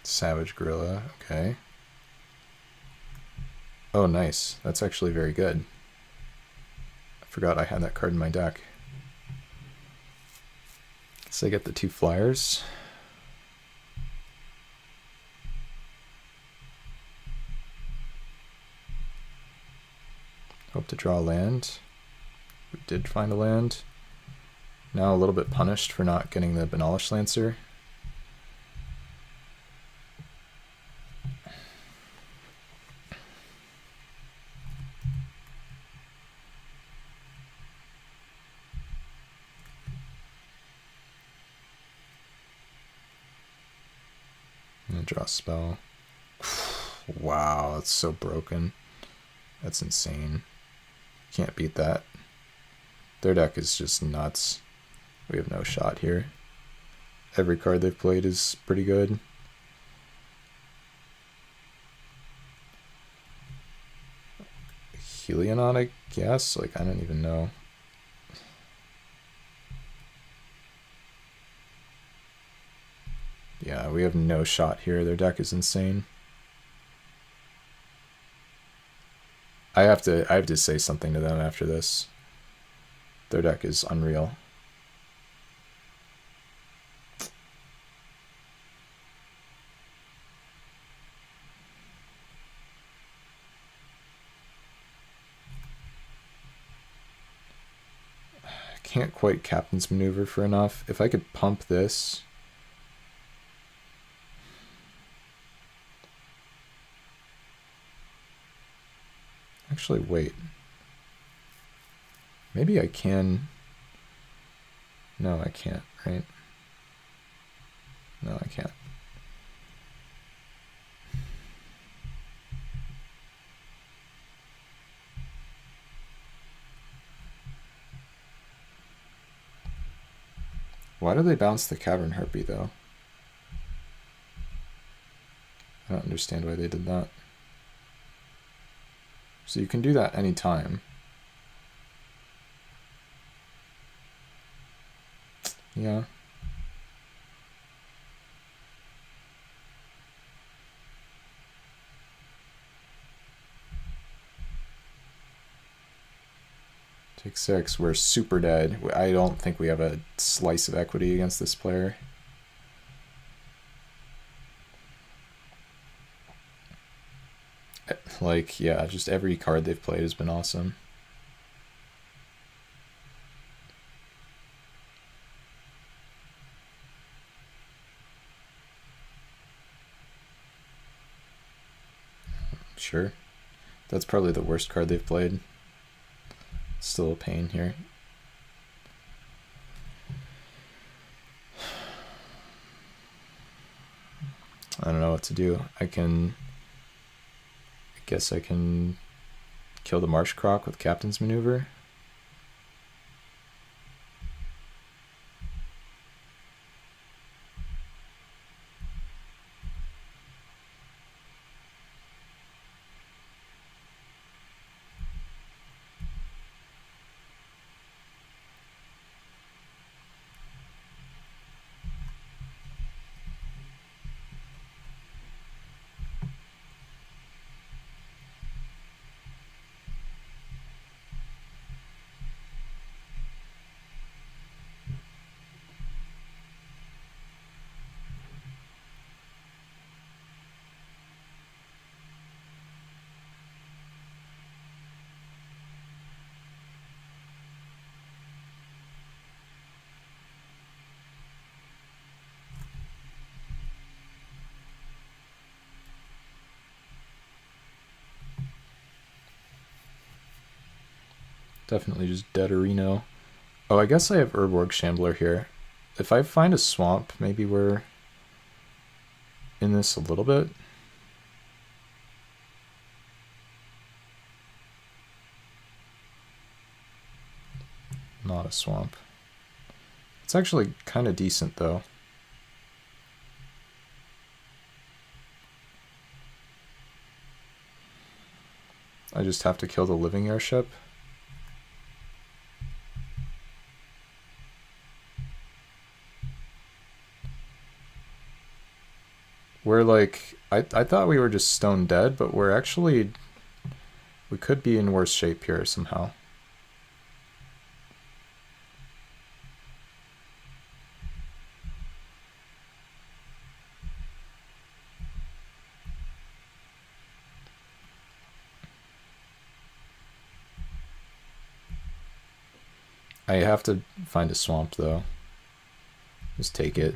Savage Gorilla, okay. Oh, nice. That's actually very good. I forgot I had that card in my deck. So I get the 2 flyers. Hope to draw a land. We did find a land. Now a little bit punished for not getting the Banalish Lancer. Draw a spell. Wow, that's so broken. That's insane. Can't beat that. Their deck is just nuts. We have no shot here. Every card they've played is pretty good. Helionaut, I guess? Like, I don't even know. Yeah, we have no shot here. Their deck is insane. I have to say something to them after this. Their deck is unreal. I can't quite Captain's Maneuver for enough. If I could pump this. Actually, wait. Maybe I can. No, I can't, right? No, I can't. Why do they bounce the Cavern Harpy, though? I don't understand why they did that. So you can do that anytime. Yeah. Take 6. We're super dead. I don't think we have a slice of equity against this player. Like, yeah, just every card they've played has been awesome. Sure. That's probably the worst card they've played. Still a pain here. I don't know what to do. I guess I can kill the Marsh Croc with Captain's Maneuver. Definitely just dead Reno. Oh, I guess I have Urborg Shambler here. If I find a swamp, maybe we're in this a little bit. Not a swamp. It's actually kind of decent, though. I just have to kill the living airship. We're like, I thought we were just stone dead, but we're actually, we could be in worse shape here somehow. I have to find a swamp, though. Just take it.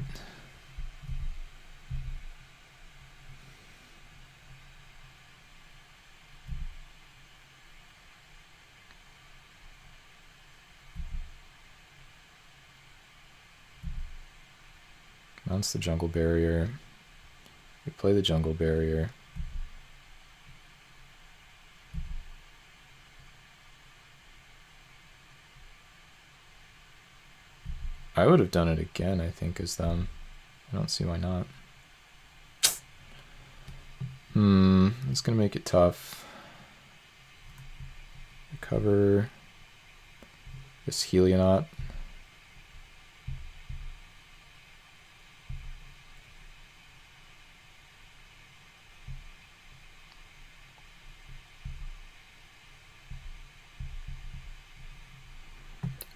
Mounts the jungle barrier. We play the jungle barrier. I would have done it again, I think, as them. I don't see why not. It's gonna make it tough. Recover this Helionaut.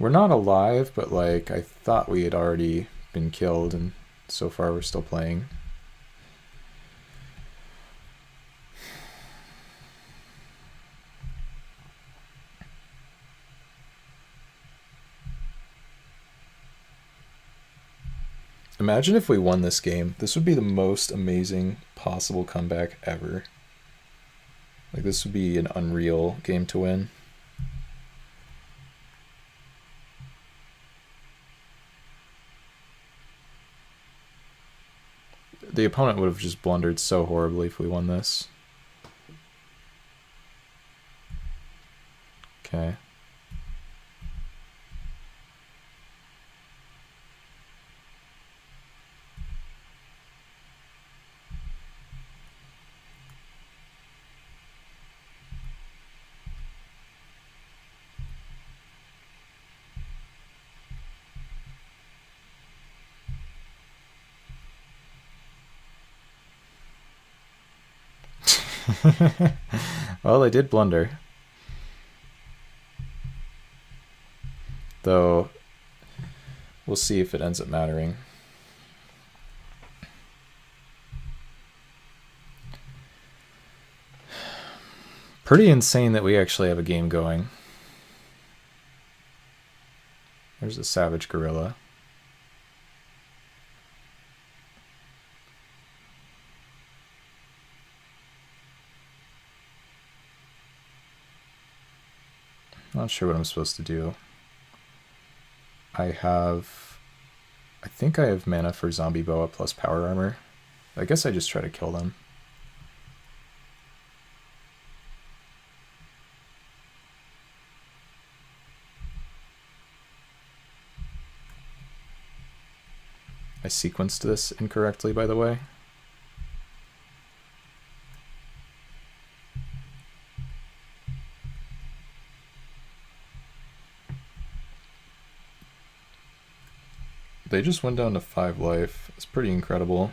We're not alive, but like I thought we had already been killed, and so far we're still playing. Imagine if we won this game. This would be the most amazing possible comeback ever. Like, this would be an unreal game to win. The opponent would have just blundered so horribly if we won this. Okay. Well, they did blunder. Though, we'll see if it ends up mattering. Pretty insane that we actually have a game going. There's a savage gorilla. Not sure what I'm supposed to do. I think I have mana for zombie boa plus power armor. I guess I just try to kill them. I sequenced this incorrectly, by the way. They just went down to 5 life. It's pretty incredible.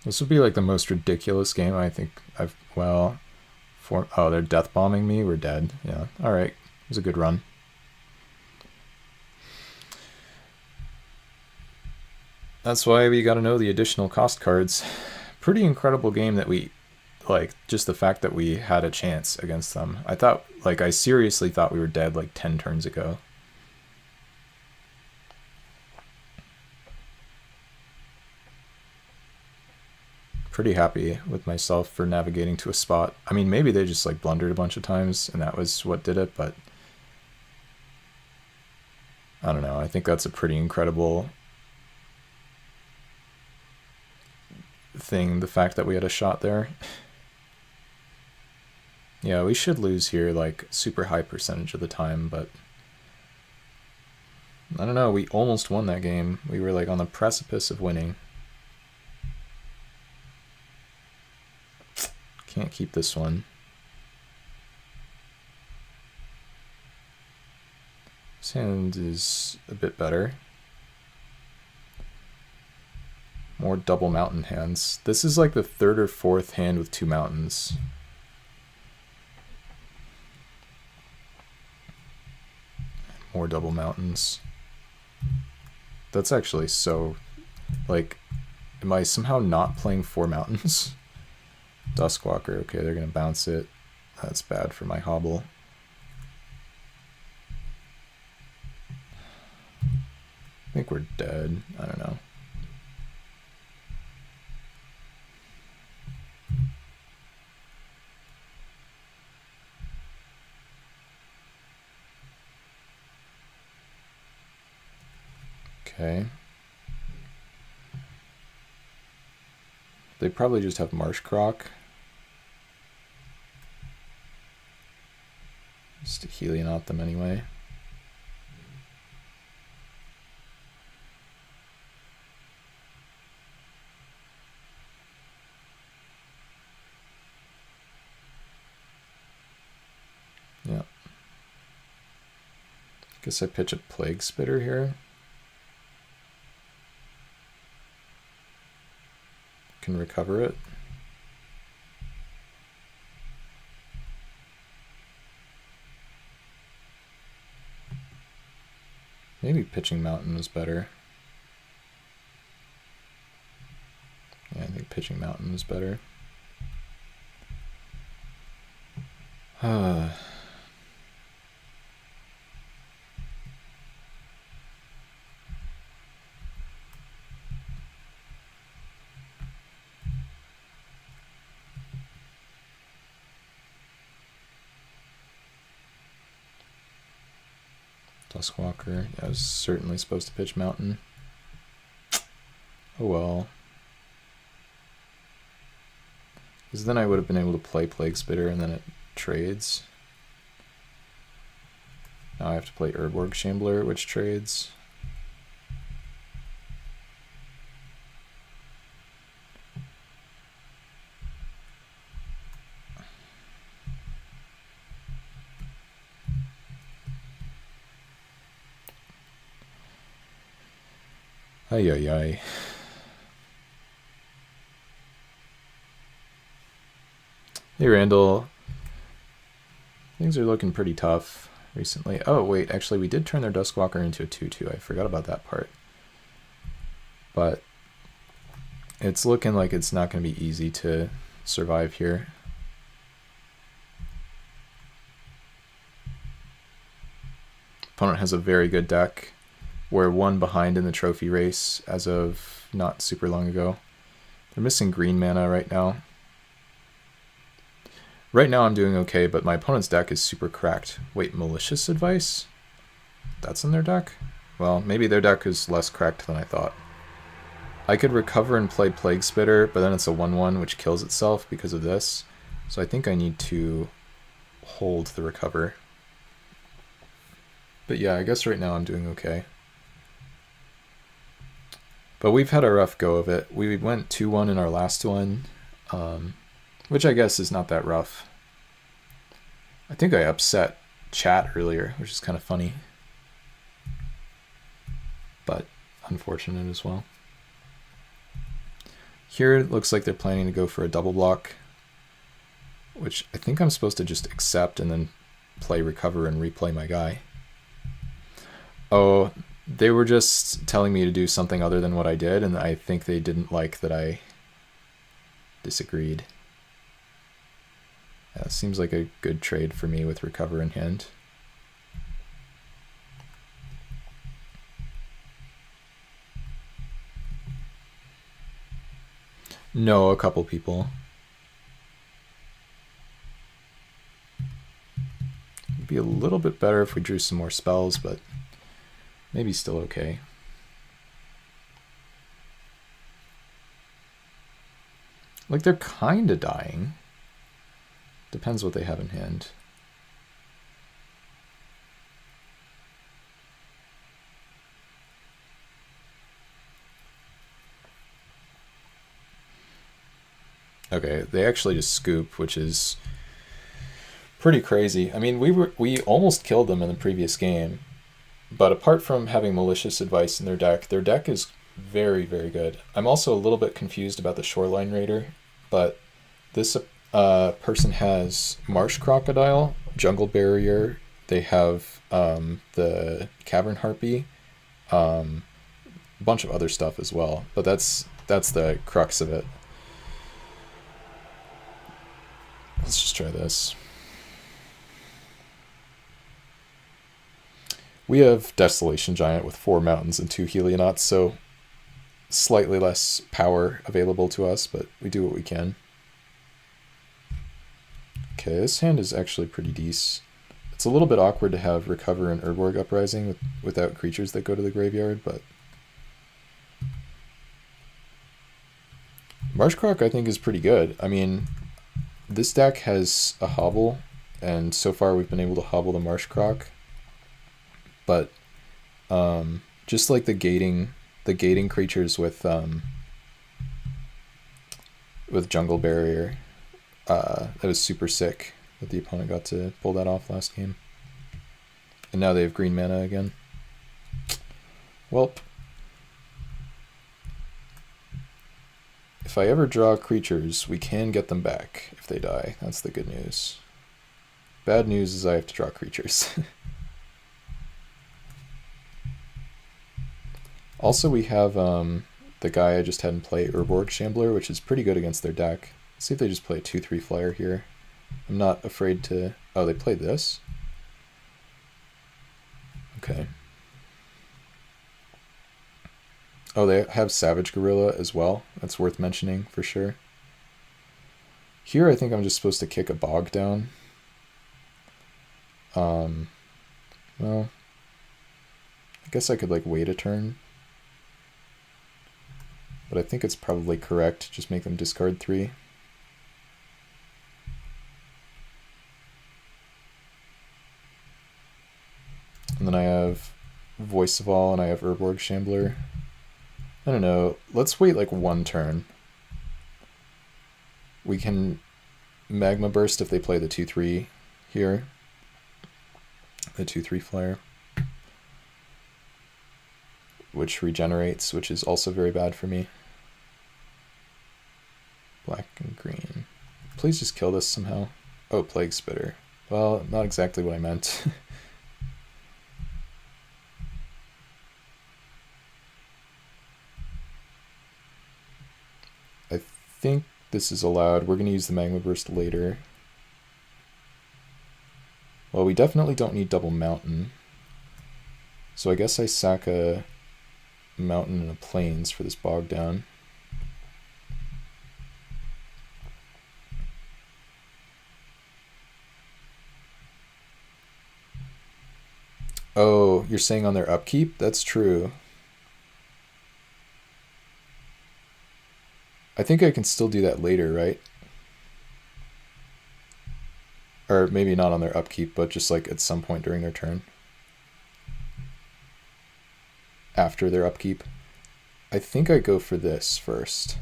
This would be like the most ridiculous game I think I've, well, oh, they're death bombing me, we're dead. Yeah, all right, it was a good run. That's why we gotta know the additional cost cards. Pretty incredible game that we, like, just the fact that we had a chance against them. I thought, like, I seriously thought we were dead like 10 turns ago. Pretty happy with myself for navigating to a spot. I mean, maybe they just like blundered a bunch of times and that was what did it, but I don't know. I think that's a pretty incredible thing, the fact that we had a shot there. Yeah, we should lose here like super high percentage of the time, but I don't know. We almost won that game. We were like on the precipice of winning. Can't keep this one. This hand is a bit better. More double mountain hands. This is like the 3rd or 4th hand with 2 mountains. More double mountains. That's actually so, like, am I somehow not playing 4 mountains? Duskwalker, okay, they're gonna bounce it. That's bad for my hobble. I think we're dead. I don't know. Okay. They probably just have Marsh Croc. Just to Helionaut them anyway. Yeah. Guess I pitch a Plague Spitter here. Can recover it. Maybe pitching Mountain is better. Yeah, I think pitching Mountain is better. Duskwalker. Yeah, I was certainly supposed to pitch Mountain. Oh well. Because then I would have been able to play Plague Spitter and then it trades. Now I have to play Urborg Shambler, which trades. Ay, ay, ay. Hey, Randall. Things are looking pretty tough recently. Oh, wait, actually, we did turn their Duskwalker into a 2-2. I forgot about that part. But it's looking like it's not going to be easy to survive here. Opponent has a very good deck. We're one behind in the trophy race as of not super long ago. They're missing green mana right now. Right now I'm doing okay, but my opponent's deck is super cracked. Wait, Malicious Advice? That's in their deck? Well, maybe their deck is less cracked than I thought. I could recover and play Plague Spitter, but then it's a 1-1 which kills itself because of this. So I think I need to hold the recover. But yeah, I guess right now I'm doing okay. But we've had a rough go of it. We went 2-1 in our last one, which I guess is not that rough. I think I upset chat earlier, which is kind of funny. But unfortunate as well. Here it looks like they're planning to go for a double block, which I think I'm supposed to just accept and then play recover and replay my guy. Oh, they were just telling me to do something other than what I did, and I think they didn't like that I disagreed. Seems like a good trade for me with recover in hand. No, a couple people. It'd be a little bit better if we drew some more spells, but maybe still okay. Like, they're kind of dying. Depends what they have in hand. Okay, they actually just scoop, which is pretty crazy. I mean, we almost killed them in the previous game, but apart from having Malicious Advice in their deck is very, very good. I'm also a little bit confused about the Shoreline Raider, but this person has Marsh Crocodile, Jungle Barrier, they have the Cavern Harpy, a bunch of other stuff as well, but that's the crux of it. Let's just try this. We have Desolation Giant with 4 mountains and 2 Helionauts, so slightly less power available to us, but we do what we can. Okay, this hand is actually pretty decent. It's a little bit awkward to have Recover and Urborg Uprising without creatures that go to the graveyard, but Marshcroc I think is pretty good. I mean, this deck has a hobble, and so far we've been able to hobble the Marshcroc, but just like the gating creatures with Jungle Barrier, that was super sick that the opponent got to pull that off last game. And now they have green mana again. Welp. If I ever draw creatures, we can get them back if they die. That's the good news. Bad news is I have to draw creatures. Also, we have the guy I just had in play, Urborg Shambler, which is pretty good against their deck. Let's see if they just play a 2/3 flyer here. I'm not afraid to... Oh, they played this? Okay. Oh, they have Savage Gorilla as well. That's worth mentioning for sure. Here, I think I'm just supposed to kick a Bog down. Well, I guess I could like wait a turn. But I think it's probably correct. Just make them discard 3. And then I have Voice of All and I have Urborg Shambler. I don't know. Let's wait like 1 turn. We can Magma Burst if they play the 2/3 here. The 2/3 flyer. which regenerates, which is also very bad for me. Black and green. Please just kill this somehow. Oh, Plague Spitter. Well, not exactly what I meant. I think this is allowed. We're going to use the Magma Burst later. Well, we definitely don't need double Mountain. So I guess I sack a Mountain and a Plains for this Bog Down. Oh, you're saying on their upkeep? That's true. I think I can still do that later, right? Or maybe not on their upkeep, but just like at some point during their turn. After their upkeep. I think I go for this first.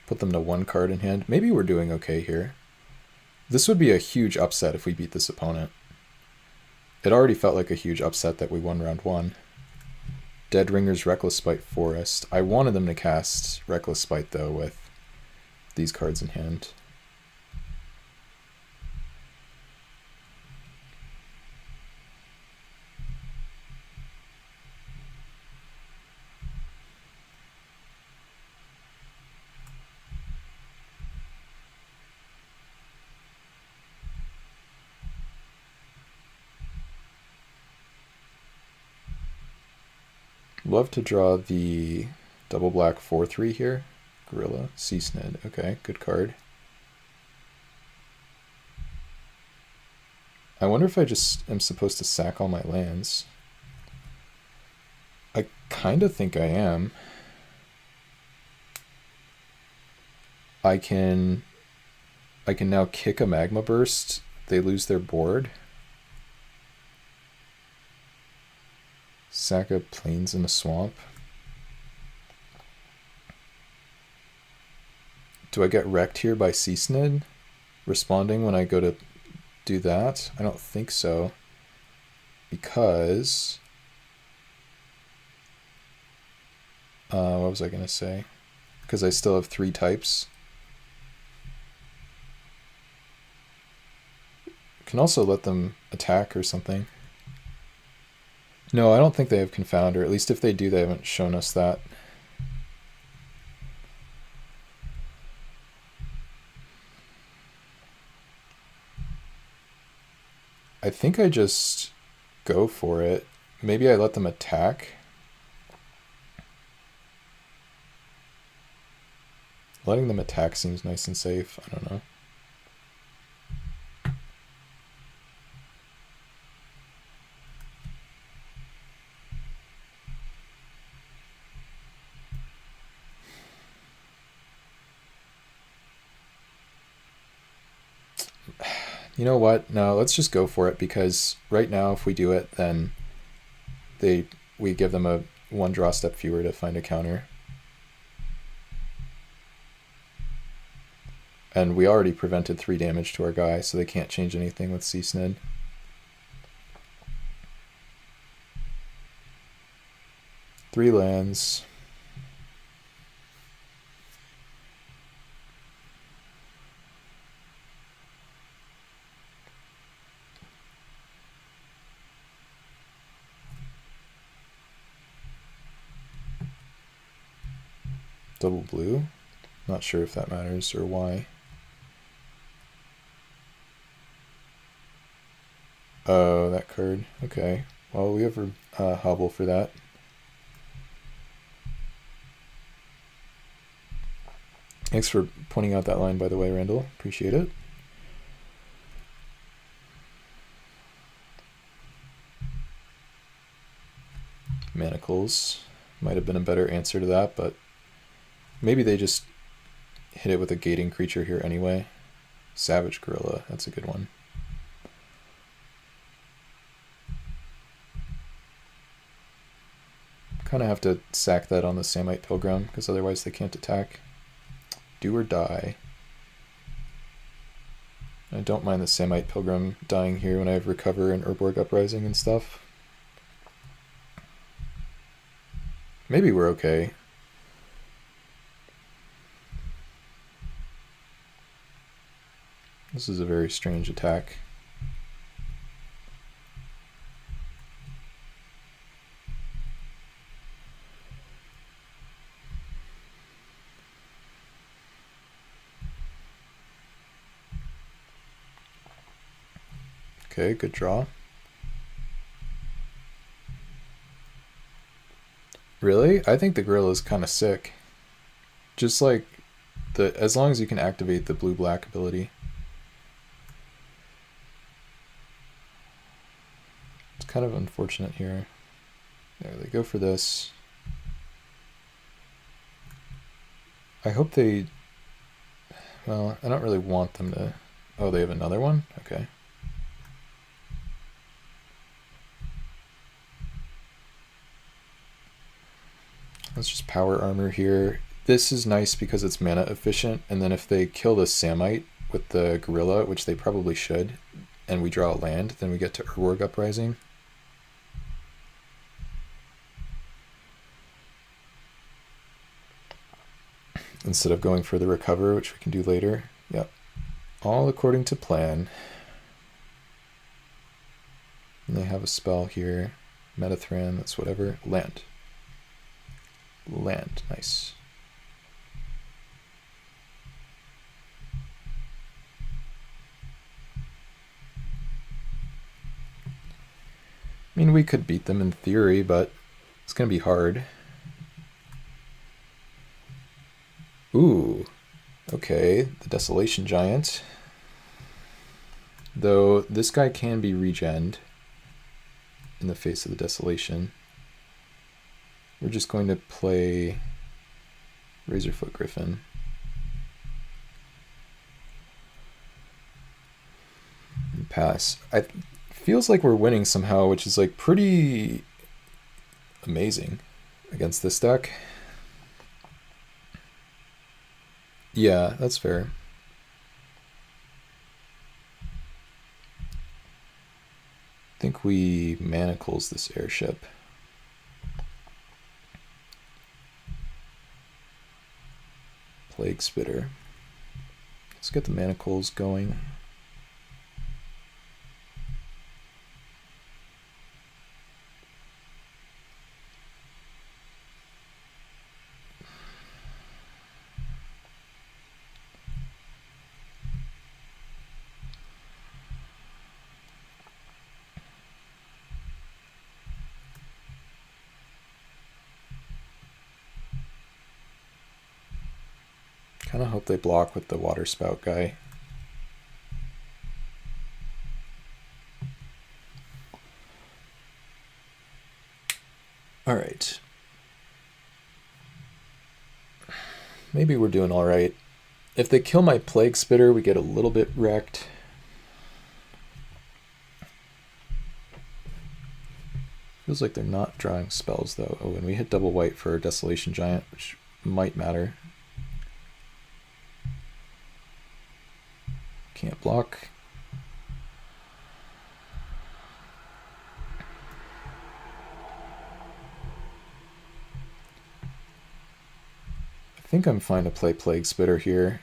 Put them to 1 card in hand. Maybe we're doing okay here. This would be a huge upset if we beat this opponent. It already felt like a huge upset that we won round 1. Dead Ringer's Reckless Spite Forest. I wanted them to cast Reckless Spite though with these cards in hand. Love to draw the double black 4/3 here. Gorilla, Sea Snid. Okay, good card. I wonder if I just am supposed to sack all my lands. I kind of think I am. I can now kick a Magma Burst. They lose their board. Sack a Plains in a Swamp. Do I get wrecked here by Sea Snid responding when I go to do that? I don't think so. Because... what was I going to say? Because I still have 3 types. Can also let them attack or something. No, I don't think they have Confound, or at least if they do, they haven't shown us that. I think I just go for it. Maybe I let them attack. Letting them attack seems nice and safe. I don't know. You know what? No, let's just go for it, because right now if we do it, then we give them a 1 draw step fewer to find a counter. And we already prevented 3 damage to our guy, so they can't change anything with Sea Snid. Three lands. Double blue. Not sure if that matters or why. Oh, that card. Okay. Well, we have a hobble for that. Thanks for pointing out that line, by the way, Randall. Appreciate it. Manacles might have been a better answer to that, but maybe they just hit it with a gating creature here anyway. Savage Gorilla, that's a good one. kind of have to sack that on the Samite Pilgrim, because otherwise they can't attack. Do or die. I don't mind the Samite Pilgrim dying here when I have Recover and Urborg Uprising and stuff. Maybe we're okay. This is a very strange attack. Okay, good draw. Really? I think the gorilla is kind of sick. Just like as long as you can activate the blue-black ability. It's kind of unfortunate here. There, they go for this. I hope they... Well, I don't really want them to... Oh, they have another one? Okay. Let's just power armor here. This is nice because it's mana efficient, and then if they kill the Samite with the gorilla, which they probably should, and we draw a land, then we get to Urborg Uprising. Instead of going for the Recover, which we can do later. Yep. All according to plan. And they have a spell here. Metathran, that's whatever. Land. Land, nice. I mean, we could beat them in theory, but it's going to be hard. Ooh, okay, the Desolation Giant. Though this guy can be regened in the face of the Desolation. We're just going to play Razorfoot Griffin. And pass. Feels like we're winning somehow, which is like pretty amazing against this deck. Yeah, that's fair. I think we manacles this airship. Plague Spitter. Let's get the manacles going. Kind of hope they block with the water spout guy. All right. Maybe we're doing all right. If they kill my Plague Spitter, we get a little bit wrecked. Feels like they're not drawing spells though. Oh, and we hit double white for Desolation Giant, which might matter. Can't block. I think I'm fine to play Plague Spitter here.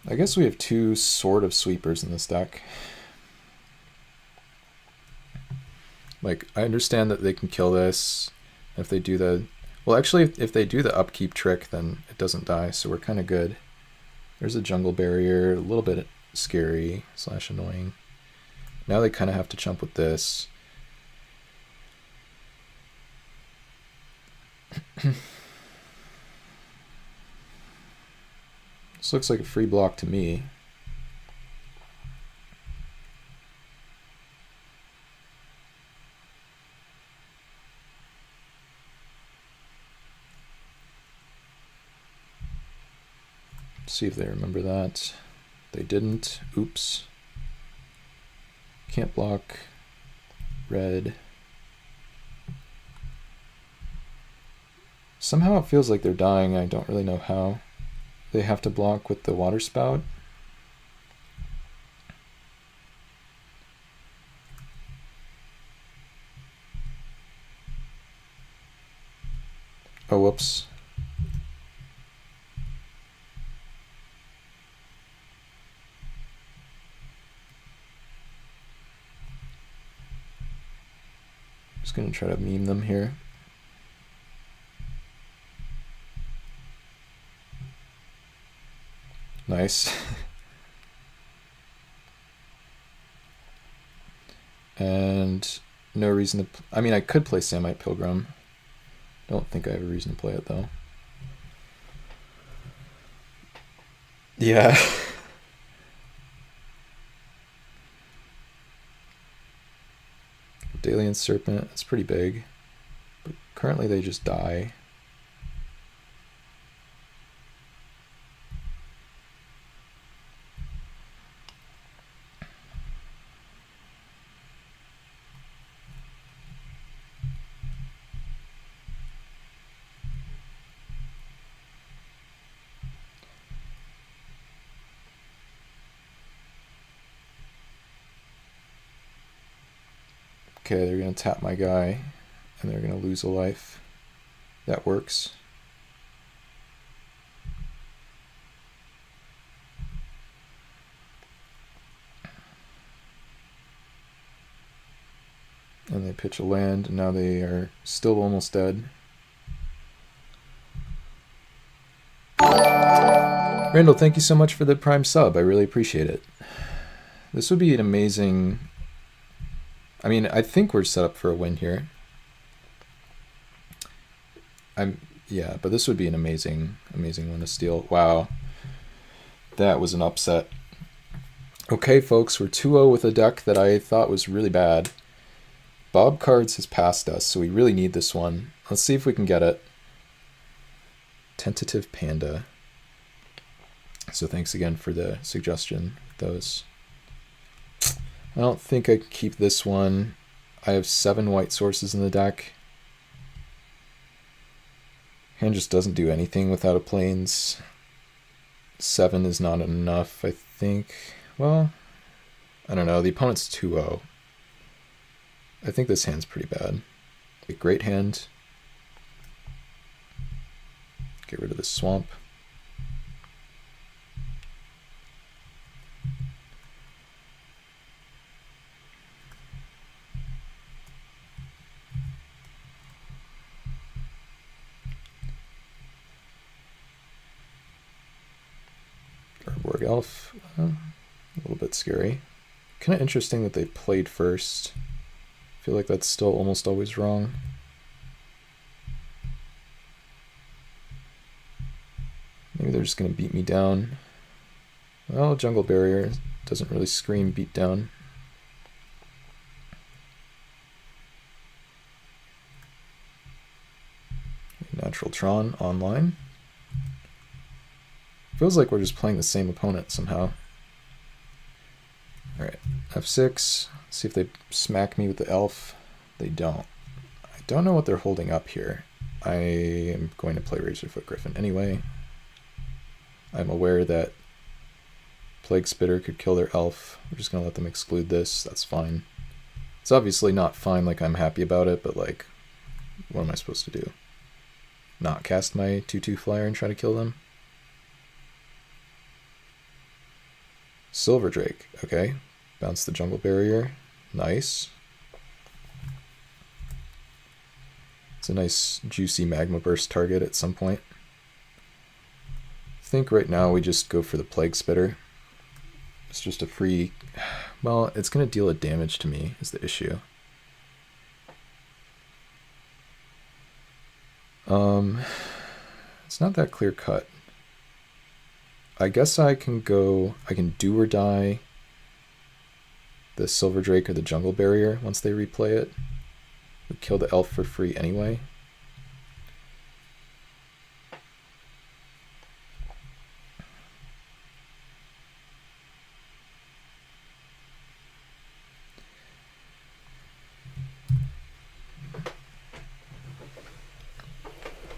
I guess we have two sort of sweepers in this deck. Like, I understand that they can kill this if they do the... Well, actually, if they do the upkeep trick, then it doesn't die, so we're kind of good. There's a jungle barrier, a little bit scary / annoying. Now they kind of have to jump with this. This looks like a free block to me. See if they remember that. They didn't. Oops. Can't block red. Somehow it feels like they're dying. I don't really know how. They have to block with the water spout. Oh, whoops. Just gonna try to meme them here. Nice. And no reason to... I mean, I could play Samite Pilgrim. Don't think I have a reason to play it, though. Yeah. Dalian Serpent, it's pretty big. But currently they just die. Okay, they're going to tap my guy, and they're going to lose a life. That works. And they pitch a land, and now they are still almost dead. Randall, thank you so much for the Prime sub. I really appreciate it. This would be an amazing... I mean, I think we're set up for a win here. Yeah, but this would be an amazing one to steal. Wow. That was an upset. Okay, folks, we're 2-0 with a deck that I thought was really bad. Bob Cards has passed us, so we really need this one. Let's see if we can get it. Tentative Panda. So thanks again for the suggestion. Those. I don't think I can keep this one. I have 7 white sources in the deck. Hand just doesn't do anything without a plains. 7 is not enough, I think. Well, I don't know. The opponent's 2-0. I think this hand's pretty bad. A great hand. Get rid of the swamp. Borg Elf, a little bit scary. Kind of interesting that they played first. I feel like that's still almost always wrong. Maybe they're just going to beat me down. Well, Jungle Barrier doesn't really scream beat down. Natural Tron online. Feels like we're just playing the same opponent somehow. Alright, F6. See if they smack me with the elf. They don't. I don't know what they're holding up here. I am going to play Razorfoot Griffin anyway. I'm aware that Plague Spitter could kill their elf. We're just going to let them exclude this. That's fine. It's obviously not fine, like I'm happy about it, but like, what am I supposed to do? Not cast my 2/2 flyer and try to kill them? Silver Drake, okay. Bounce the Jungle Barrier. Nice. It's a nice juicy Magma Burst target at some point. I think right now we just go for the Plague Spitter. It's just a free... Well, it's going to deal a damage to me is the issue. It's not that clear cut. I guess I can do or die the Silver Drake or the Jungle Barrier once they replay it. We kill the elf for free anyway.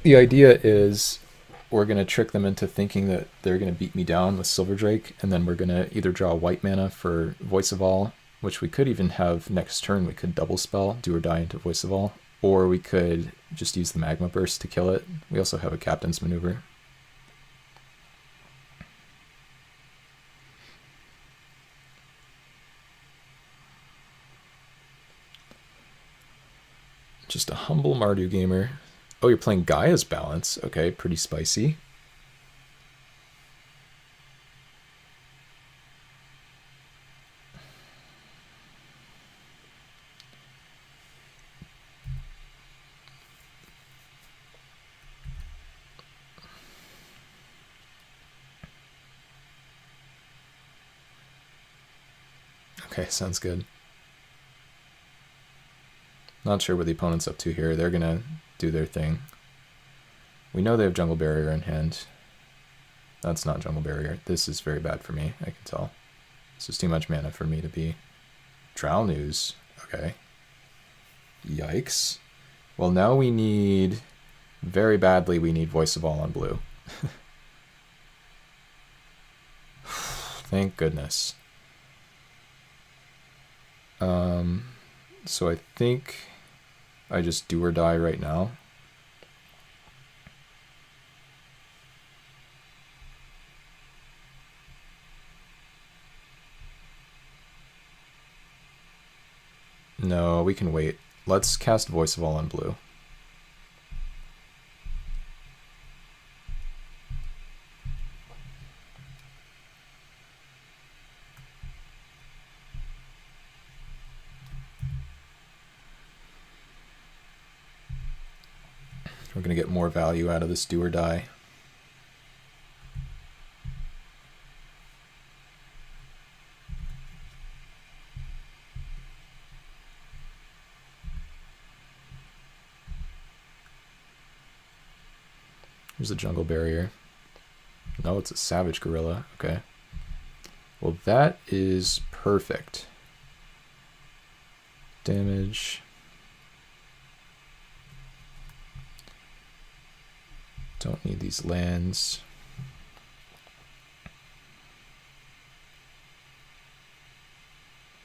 The idea is we're going to trick them into thinking that they're going to beat me down with Silver Drake, and then we're going to either draw white mana for Voice of All, which we could even have next turn. We could double spell, do or die into Voice of All, or we could just use the Magma Burst to kill it. We also have a Captain's Maneuver. Just a humble Mardu gamer. Oh, you're playing Gaia's Balance. Okay, pretty spicy. Okay, sounds good. Not sure what the opponent's up to here. They're gonna do their thing. We know they have Jungle Barrier in hand. That's not Jungle Barrier. This is very bad for me, I can tell. This is too much mana for me to be... Drow News. Okay. Yikes. Well, now we need... Very badly, we need Voice of All on blue. Thank goodness. So I think I just do or die right now. No, we can wait. Let's cast Voice of All on blue. We're going to get more value out of this do or die. Here's a Jungle Barrier. No, it's a Savage Gorilla. Okay. Well, that is perfect. Damage. Don't need these lands.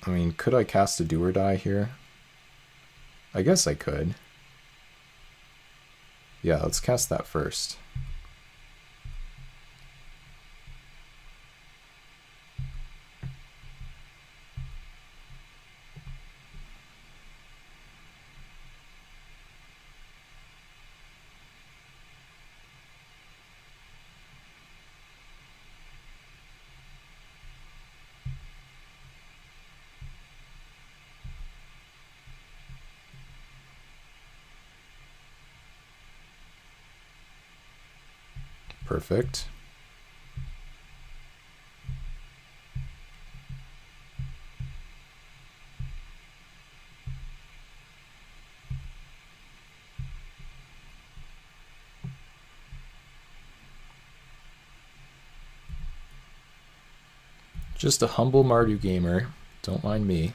I mean, could I cast a do or die here? I guess I could. Yeah, let's cast that first. Perfect. Just a humble Mardu gamer. Don't mind me.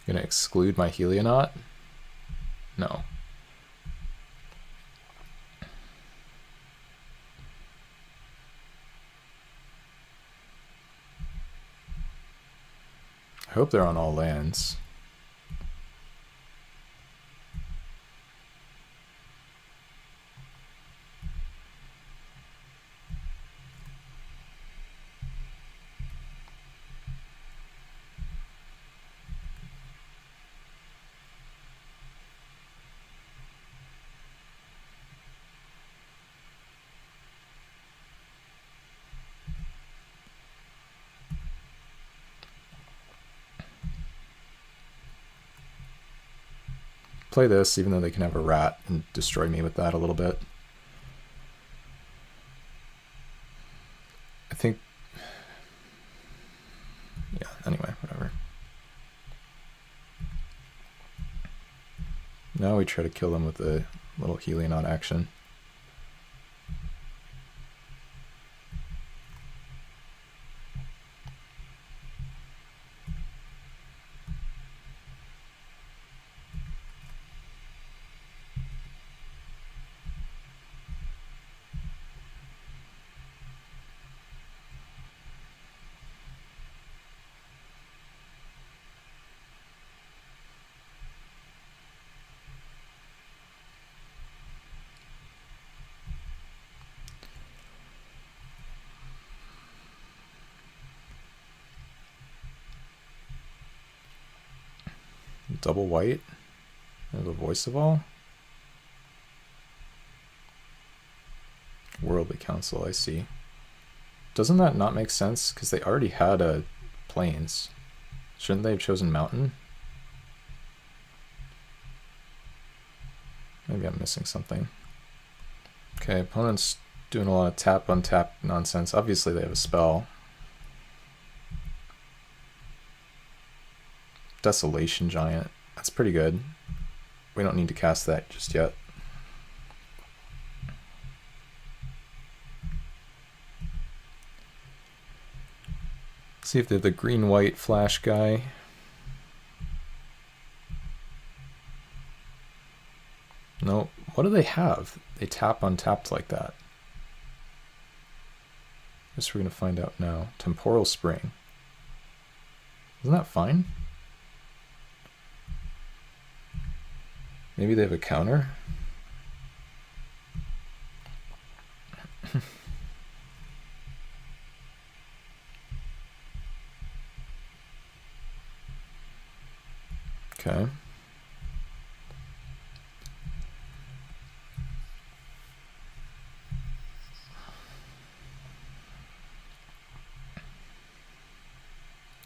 Gonna exclude my Helionaut? No. I hope they're on all lands. play this, even though they can have a rat and destroy me with that a little bit. I think, yeah, anyway, whatever. Now we try to kill them with a little Helionaut action. Double white. I have a voice of all. Worldly Council, I see. Doesn't that not make sense? Because they already had a plains. Shouldn't they have chosen mountain? Maybe I'm missing something. Okay, opponent's doing a lot of tap untap nonsense. Obviously they have a spell. Desolation Giant. That's pretty good. We don't need to cast that just yet. See if they're the green-white flash guy. No, what do they have? They tap untapped like that. Guess we're gonna find out now. Temporal Spring. Isn't that fine? Maybe they have a counter? Okay.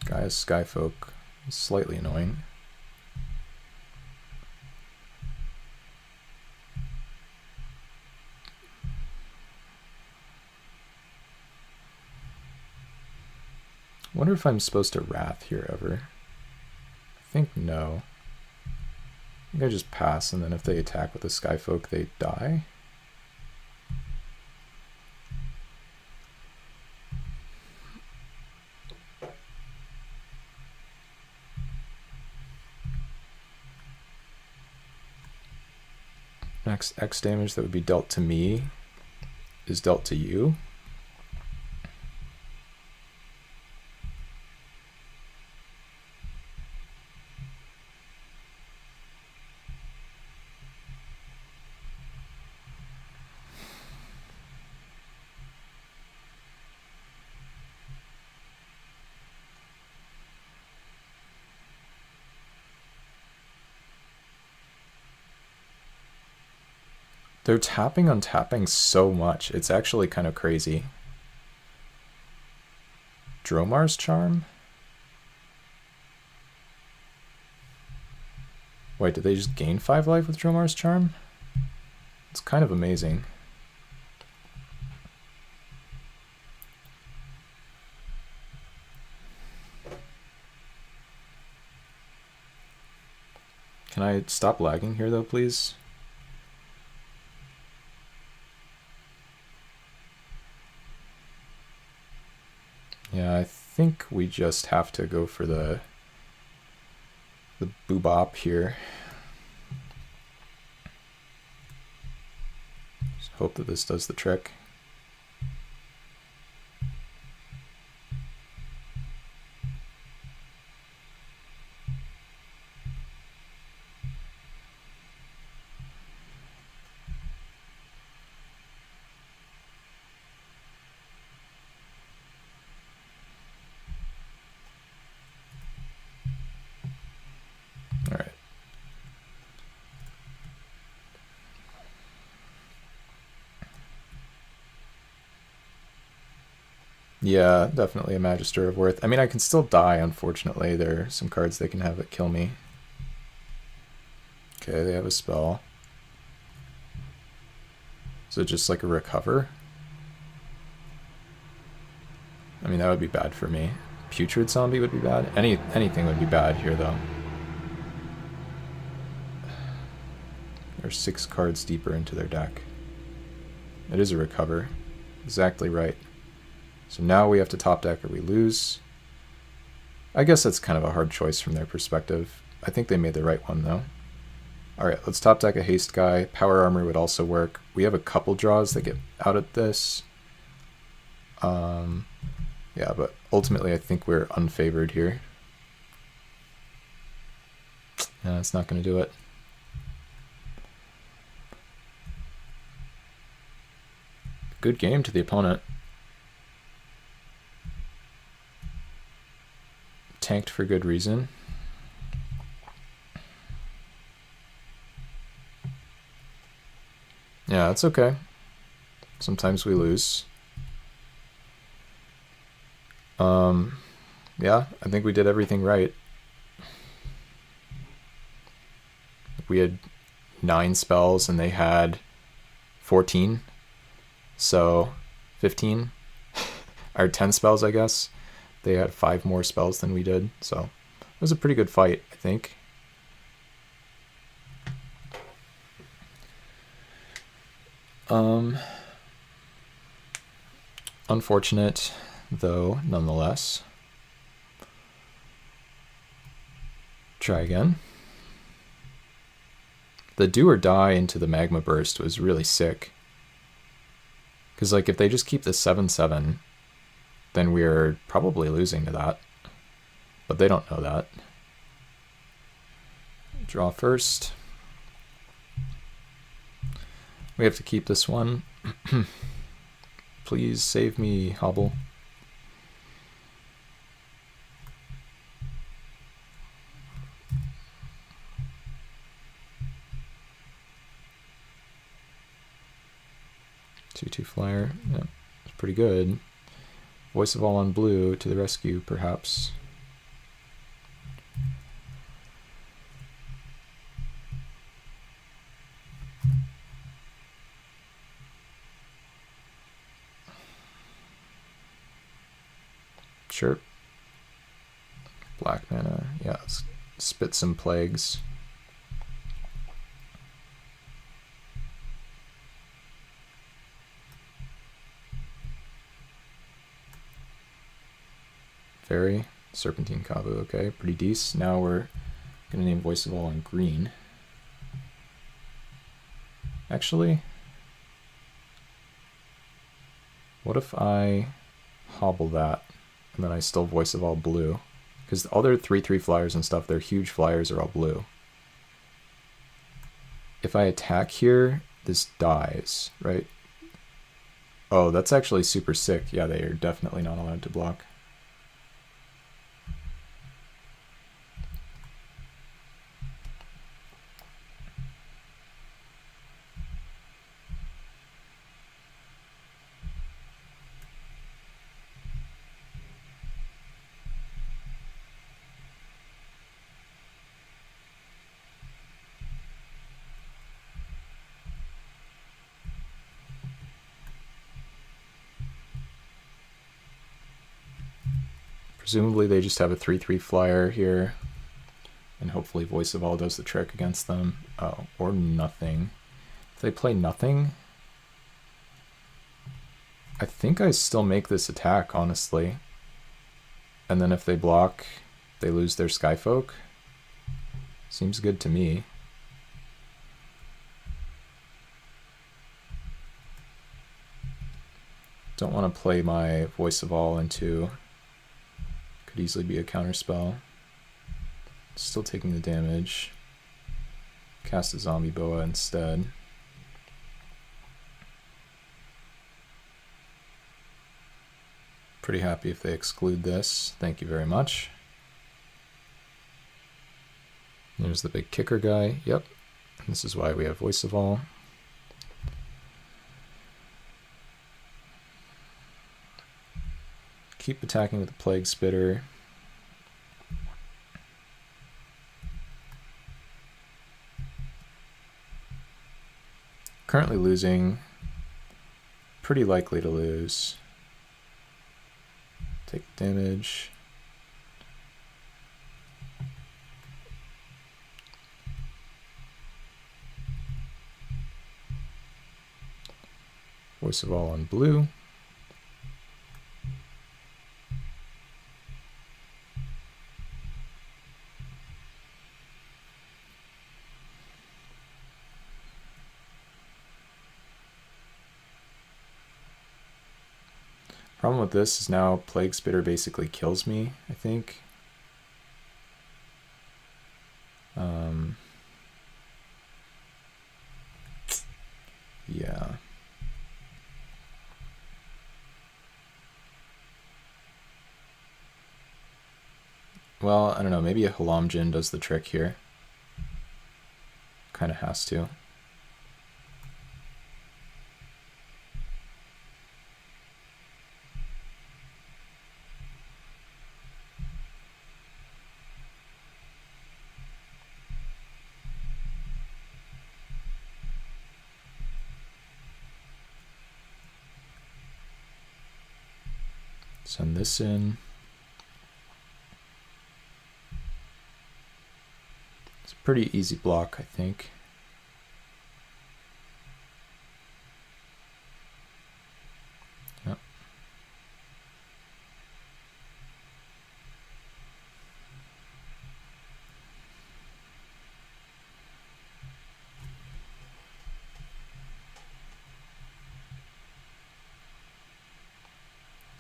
Guy's Skyfolk is slightly annoying. I wonder if I'm supposed to Wrath here ever. I think no. I think I just pass, and then if they attack with the Skyfolk, they die. Next X damage that would be dealt to me is dealt to you. They're tapping on tapping so much. It's actually kind of crazy. Dromar's Charm? Wait, did they just gain 5 life with Dromar's Charm? It's kind of amazing. Can I stop lagging here though, please? Yeah, I think we just have to go for the boobop here. Just hope that this does the trick. Yeah, definitely a Magister of Worth. I mean, I can still die, unfortunately. There are some cards they can have that kill me. Okay, they have a spell. Is it just like a recover? I mean, that would be bad for me. Putrid Zombie would be bad. Anything would be bad here, though. They're 6 cards deeper into their deck. It is a recover. Exactly right. So now we have to top deck or we lose. I guess that's kind of a hard choice from their perspective. I think they made the right one, though. Alright, let's top deck a haste guy. Power armor would also work. We have a couple draws that get out of this. Yeah, but ultimately I think we're unfavored here. Yeah, it's not going to do it. Good game to the opponent. Tanked for good reason. Yeah, that's okay. Sometimes we lose. Yeah, I think we did everything right. We had 9 spells and they had 14. So 15 or 10 spells, I guess. They had 5 more spells than we did. So it was a pretty good fight, I think. Unfortunate, though, nonetheless. Try again. The do or die into the magma burst was really sick. Because, like, if they just keep the 7/7, then we're probably losing to that. But they don't know that. Draw first. We have to keep this one. Please save me, Hobble. Two flyer. Yeah, it's pretty good. Voice of All on blue to the rescue, perhaps. Sure. Black mana. Yeah, let's spit some plagues. Fairy. Serpentine Kavu. Okay, pretty decent. Now we're going to name Voice of All on green. Actually, what if I hobble that and then I still Voice of All blue? Because all their 3/3 flyers and stuff, their huge flyers are all blue. If I attack here, this dies, right? Oh, that's actually super sick. Yeah, they are definitely not allowed to block. Presumably they just have a 3/3 flyer here, and hopefully Voice of All does the trick against them. Oh, or nothing. If they play nothing, I think I still make this attack, honestly. And then if they block, they lose their Skyfolk. Seems good to me. Don't want to play my Voice of All into... Could easily be a counterspell. Still taking the damage. Cast a Zombie Boa instead. Pretty happy if they exclude this. Thank you very much. There's the big kicker guy. Yep. This is why we have Voice of All. Keep attacking with the Plague Spitter. currently losing. Pretty likely to lose. Take damage. Voice of All on blue. Problem with this is now Plague Spitter basically kills me, I think. Yeah. Well, I don't know, maybe a Halam Jin does the trick here. Kind of has to. Send this in. It's a pretty easy block, I think. Yep.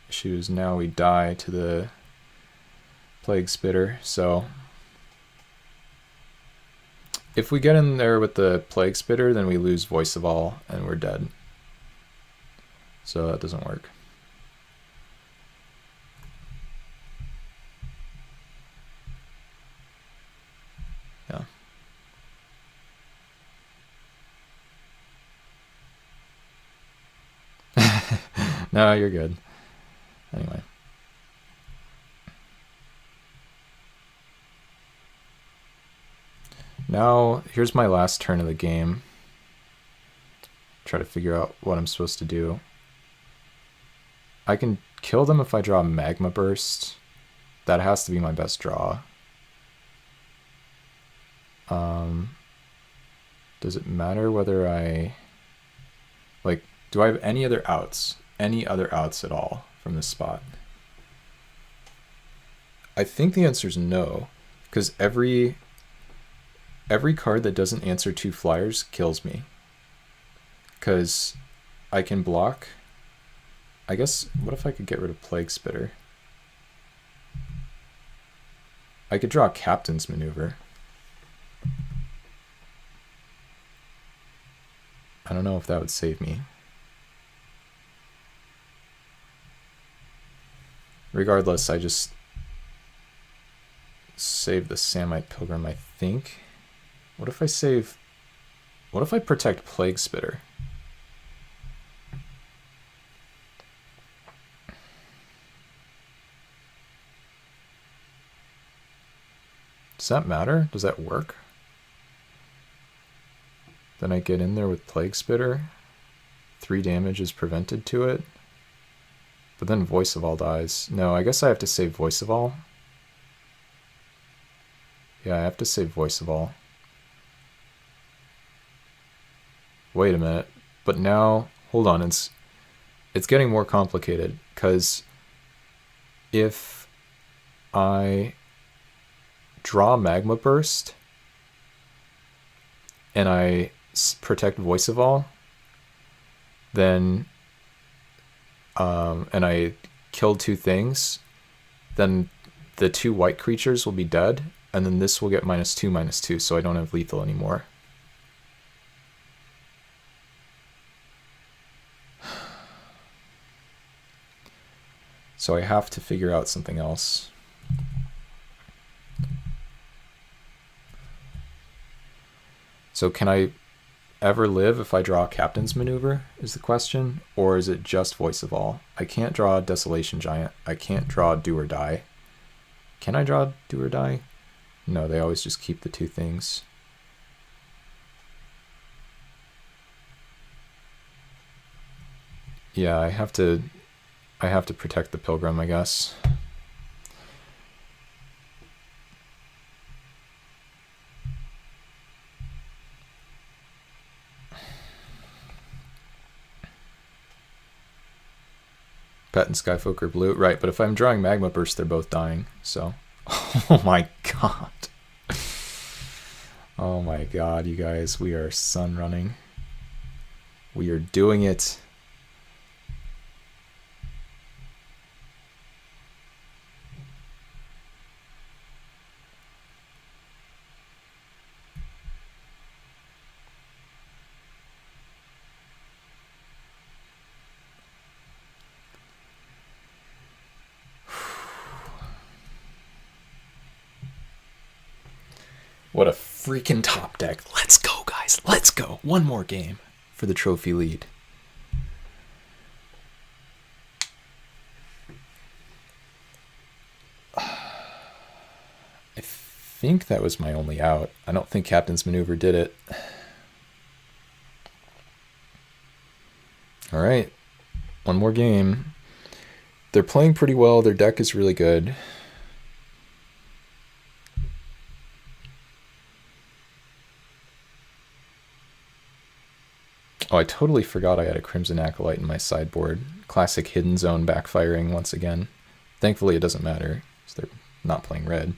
Issues now we die to the Plague Spitter, so if we get in there with the Plague Spitter, then we lose Voice of All and we're dead. So that doesn't work. Yeah. No, you're good. Anyway. Now, here's my last turn of the game. Try to figure out what I'm supposed to do. I can kill them if I draw Magma Burst. That has to be my best draw. Does it matter whether I... Like, do I have any other outs? Any other outs at all from this spot? I think the answer is no, because every card that doesn't answer 2 flyers kills me. Because I can block. I guess, what if I could get rid of Plague Spitter? I could draw Captain's Maneuver. I don't know if that would save me. Regardless, I just save the Samite Pilgrim, I think. What if I save... What if I protect Plague Spitter? Does that matter? Does that work? Then I get in there with Plague Spitter. 3 damage is prevented to it. But then Voice of All dies. No, I guess I have to save Voice of All. Yeah, I have to save Voice of All. Wait a minute. But now, hold on, it's getting more complicated, because if I draw Magma Burst and I protect Voice of All, then and I killed 2 things, then the 2 white creatures will be dead, and then this will get -2/-2, so I don't have lethal anymore. So I have to figure out something else. So can I ever live if I draw Captain's Maneuver, is the question? Or is it just Voice of All? I can't draw Desolation Giant. I can't draw Do or Die. Can I draw Do or Die? No, they always just keep the 2 things. Yeah, I have to protect the Pilgrim, I guess. Pet and Skyfolk are blue. Right, but if I'm drawing Magma Burst, they're both dying, so... Oh my god. Oh my god, you guys. We are sun running. We are doing it. What a freaking top deck. Let's go, guys. Let's go. One more game for the trophy lead. I think that was my only out. I don't think Captain's Maneuver did it. All right. One more game. They're playing pretty well. Their deck is really good. Oh, I totally forgot I had a Crimson Acolyte in my sideboard. Classic Hidden Zone backfiring once again. Thankfully, it doesn't matter, because they're not playing red.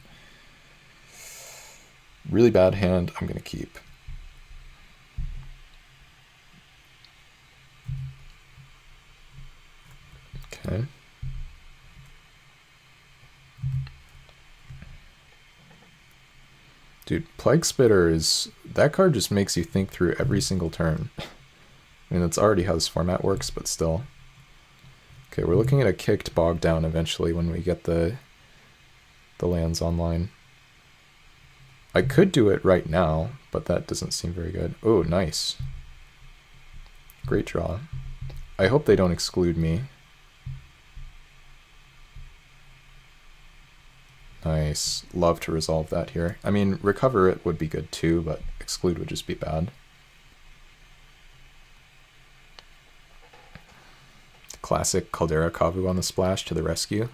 Really bad hand, I'm going to keep. Okay. Dude, Plague Spitter is... That card just makes you think through every single turn. I mean, that's already how this format works, but still. Okay, we're looking at a kicked Bog Down eventually when we get the lands online. I could do it right now, but that doesn't seem very good. Oh, nice. Great draw. I hope they don't exclude me. Nice. Love to resolve that here. I mean, recover it would be good too, but exclude would just be bad. Classic Caldera Kavu on the splash to the rescue.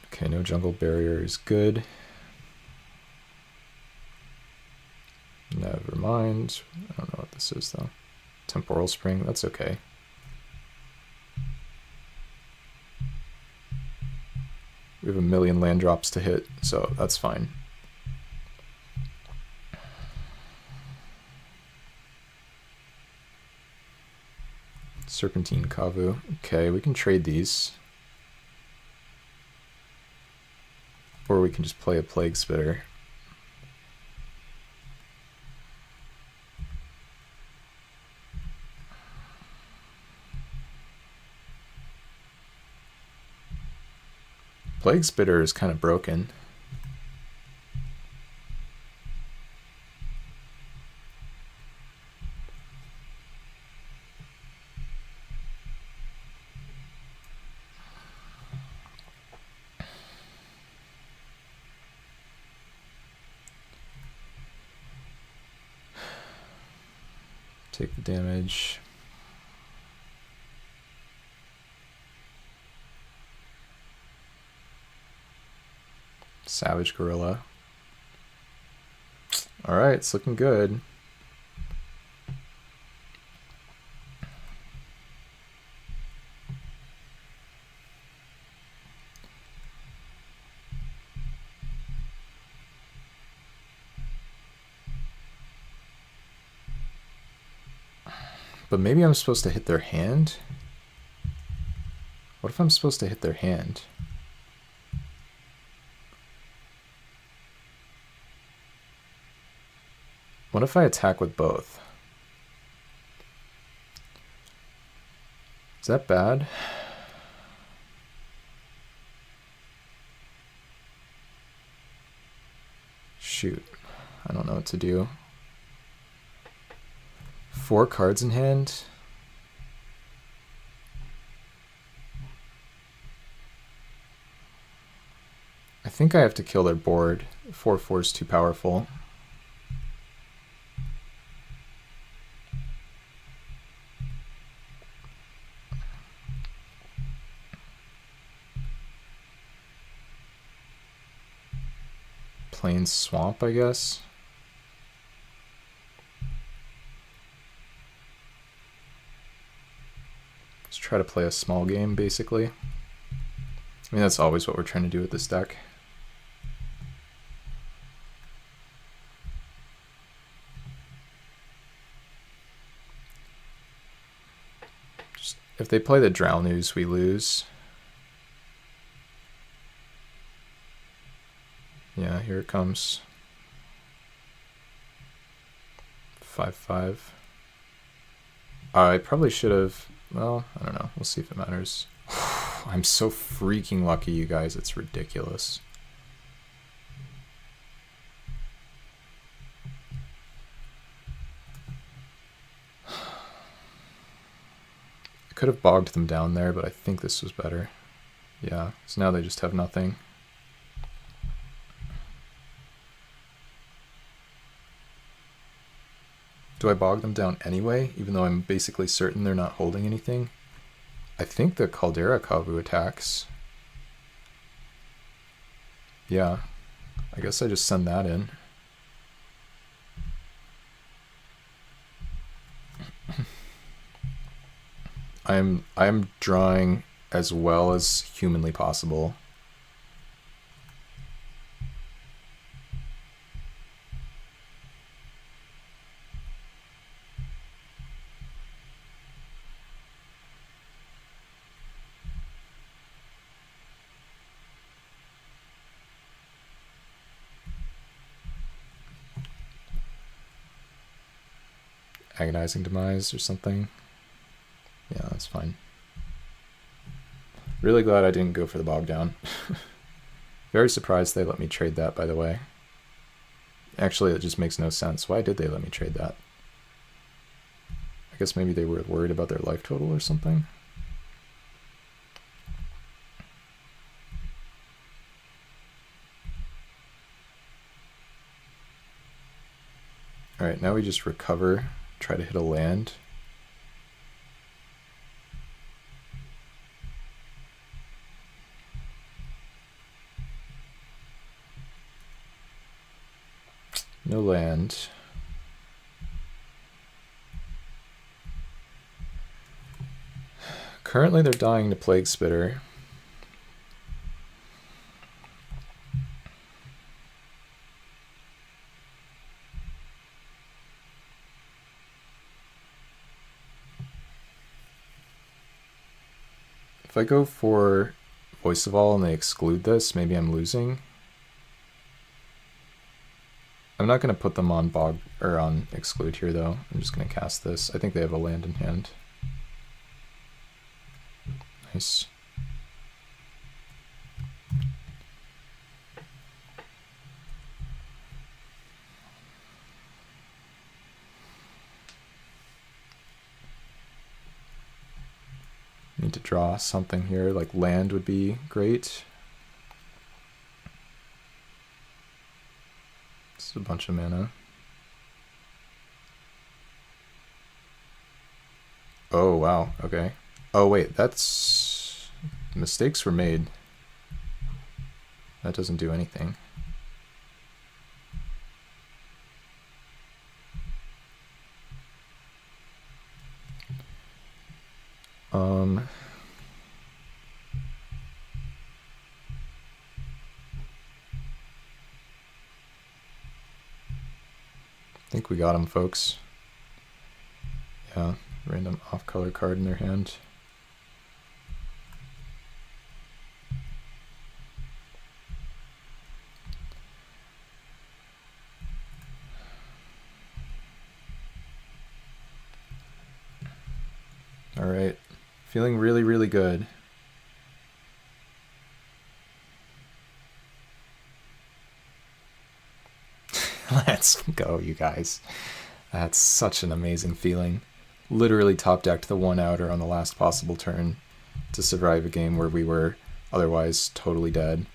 Okay, no jungle barrier is good. Never mind. I don't know what this is though. Temporal Spring, that's okay. We have a million land drops to hit, so that's fine. Serpentine Kavu. Okay, we can trade these. Or we can just play a Plague Spitter. Plague Spitter is kind of broken. Take the damage. Savage Gorilla. All right, it's looking good. But maybe I'm supposed to hit their hand? What if I'm supposed to hit their hand? What if I attack with both? Is that bad? Shoot, I don't know what to do. 4 cards in hand? I think I have to kill their board. 4/4 is too powerful. plain swamp, I guess. Let's try to play a small game, basically. I mean, that's always what we're trying to do with this deck. Just, if they play the Drown Ooze, we lose. Yeah, here it comes. 5/5. I probably should have, well, I don't know. We'll see if it matters. I'm so freaking lucky, you guys. It's ridiculous. I could have bogged them down there, but I think this was better. Yeah, so now they just have nothing. Do I bog them down anyway, even though I'm basically certain they're not holding anything? I think the Caldera Kavu attacks. Yeah, I guess I just send that in. I'm drawing as well as humanly possible. Agonizing Demise or something. Yeah, that's fine. Really glad I didn't go for the bog down. Very surprised they let me trade that, by the way. Actually, it just makes no sense. Why did they let me trade that? I guess maybe they were worried about their life total or something. Alright, now we just recover, try to hit a land. No land. Currently they're dying to Plague Spitter. If I go for Voice of All and they exclude this, maybe I'm losing. I'm not going to put them on bog or on exclude here though. I'm just going to cast this. I think they have a land in hand. Nice. Need to draw something here, like land would be great. A bunch of mana. Oh wow, okay. Oh wait, that's... mistakes were made. That doesn't do anything. I think we got him, folks. Yeah, random off-color card in their hand. All right, feeling really, really good. Let's go, you guys. That's such an amazing feeling. Literally top decked the one outer on the last possible turn to survive a game where we were otherwise totally dead.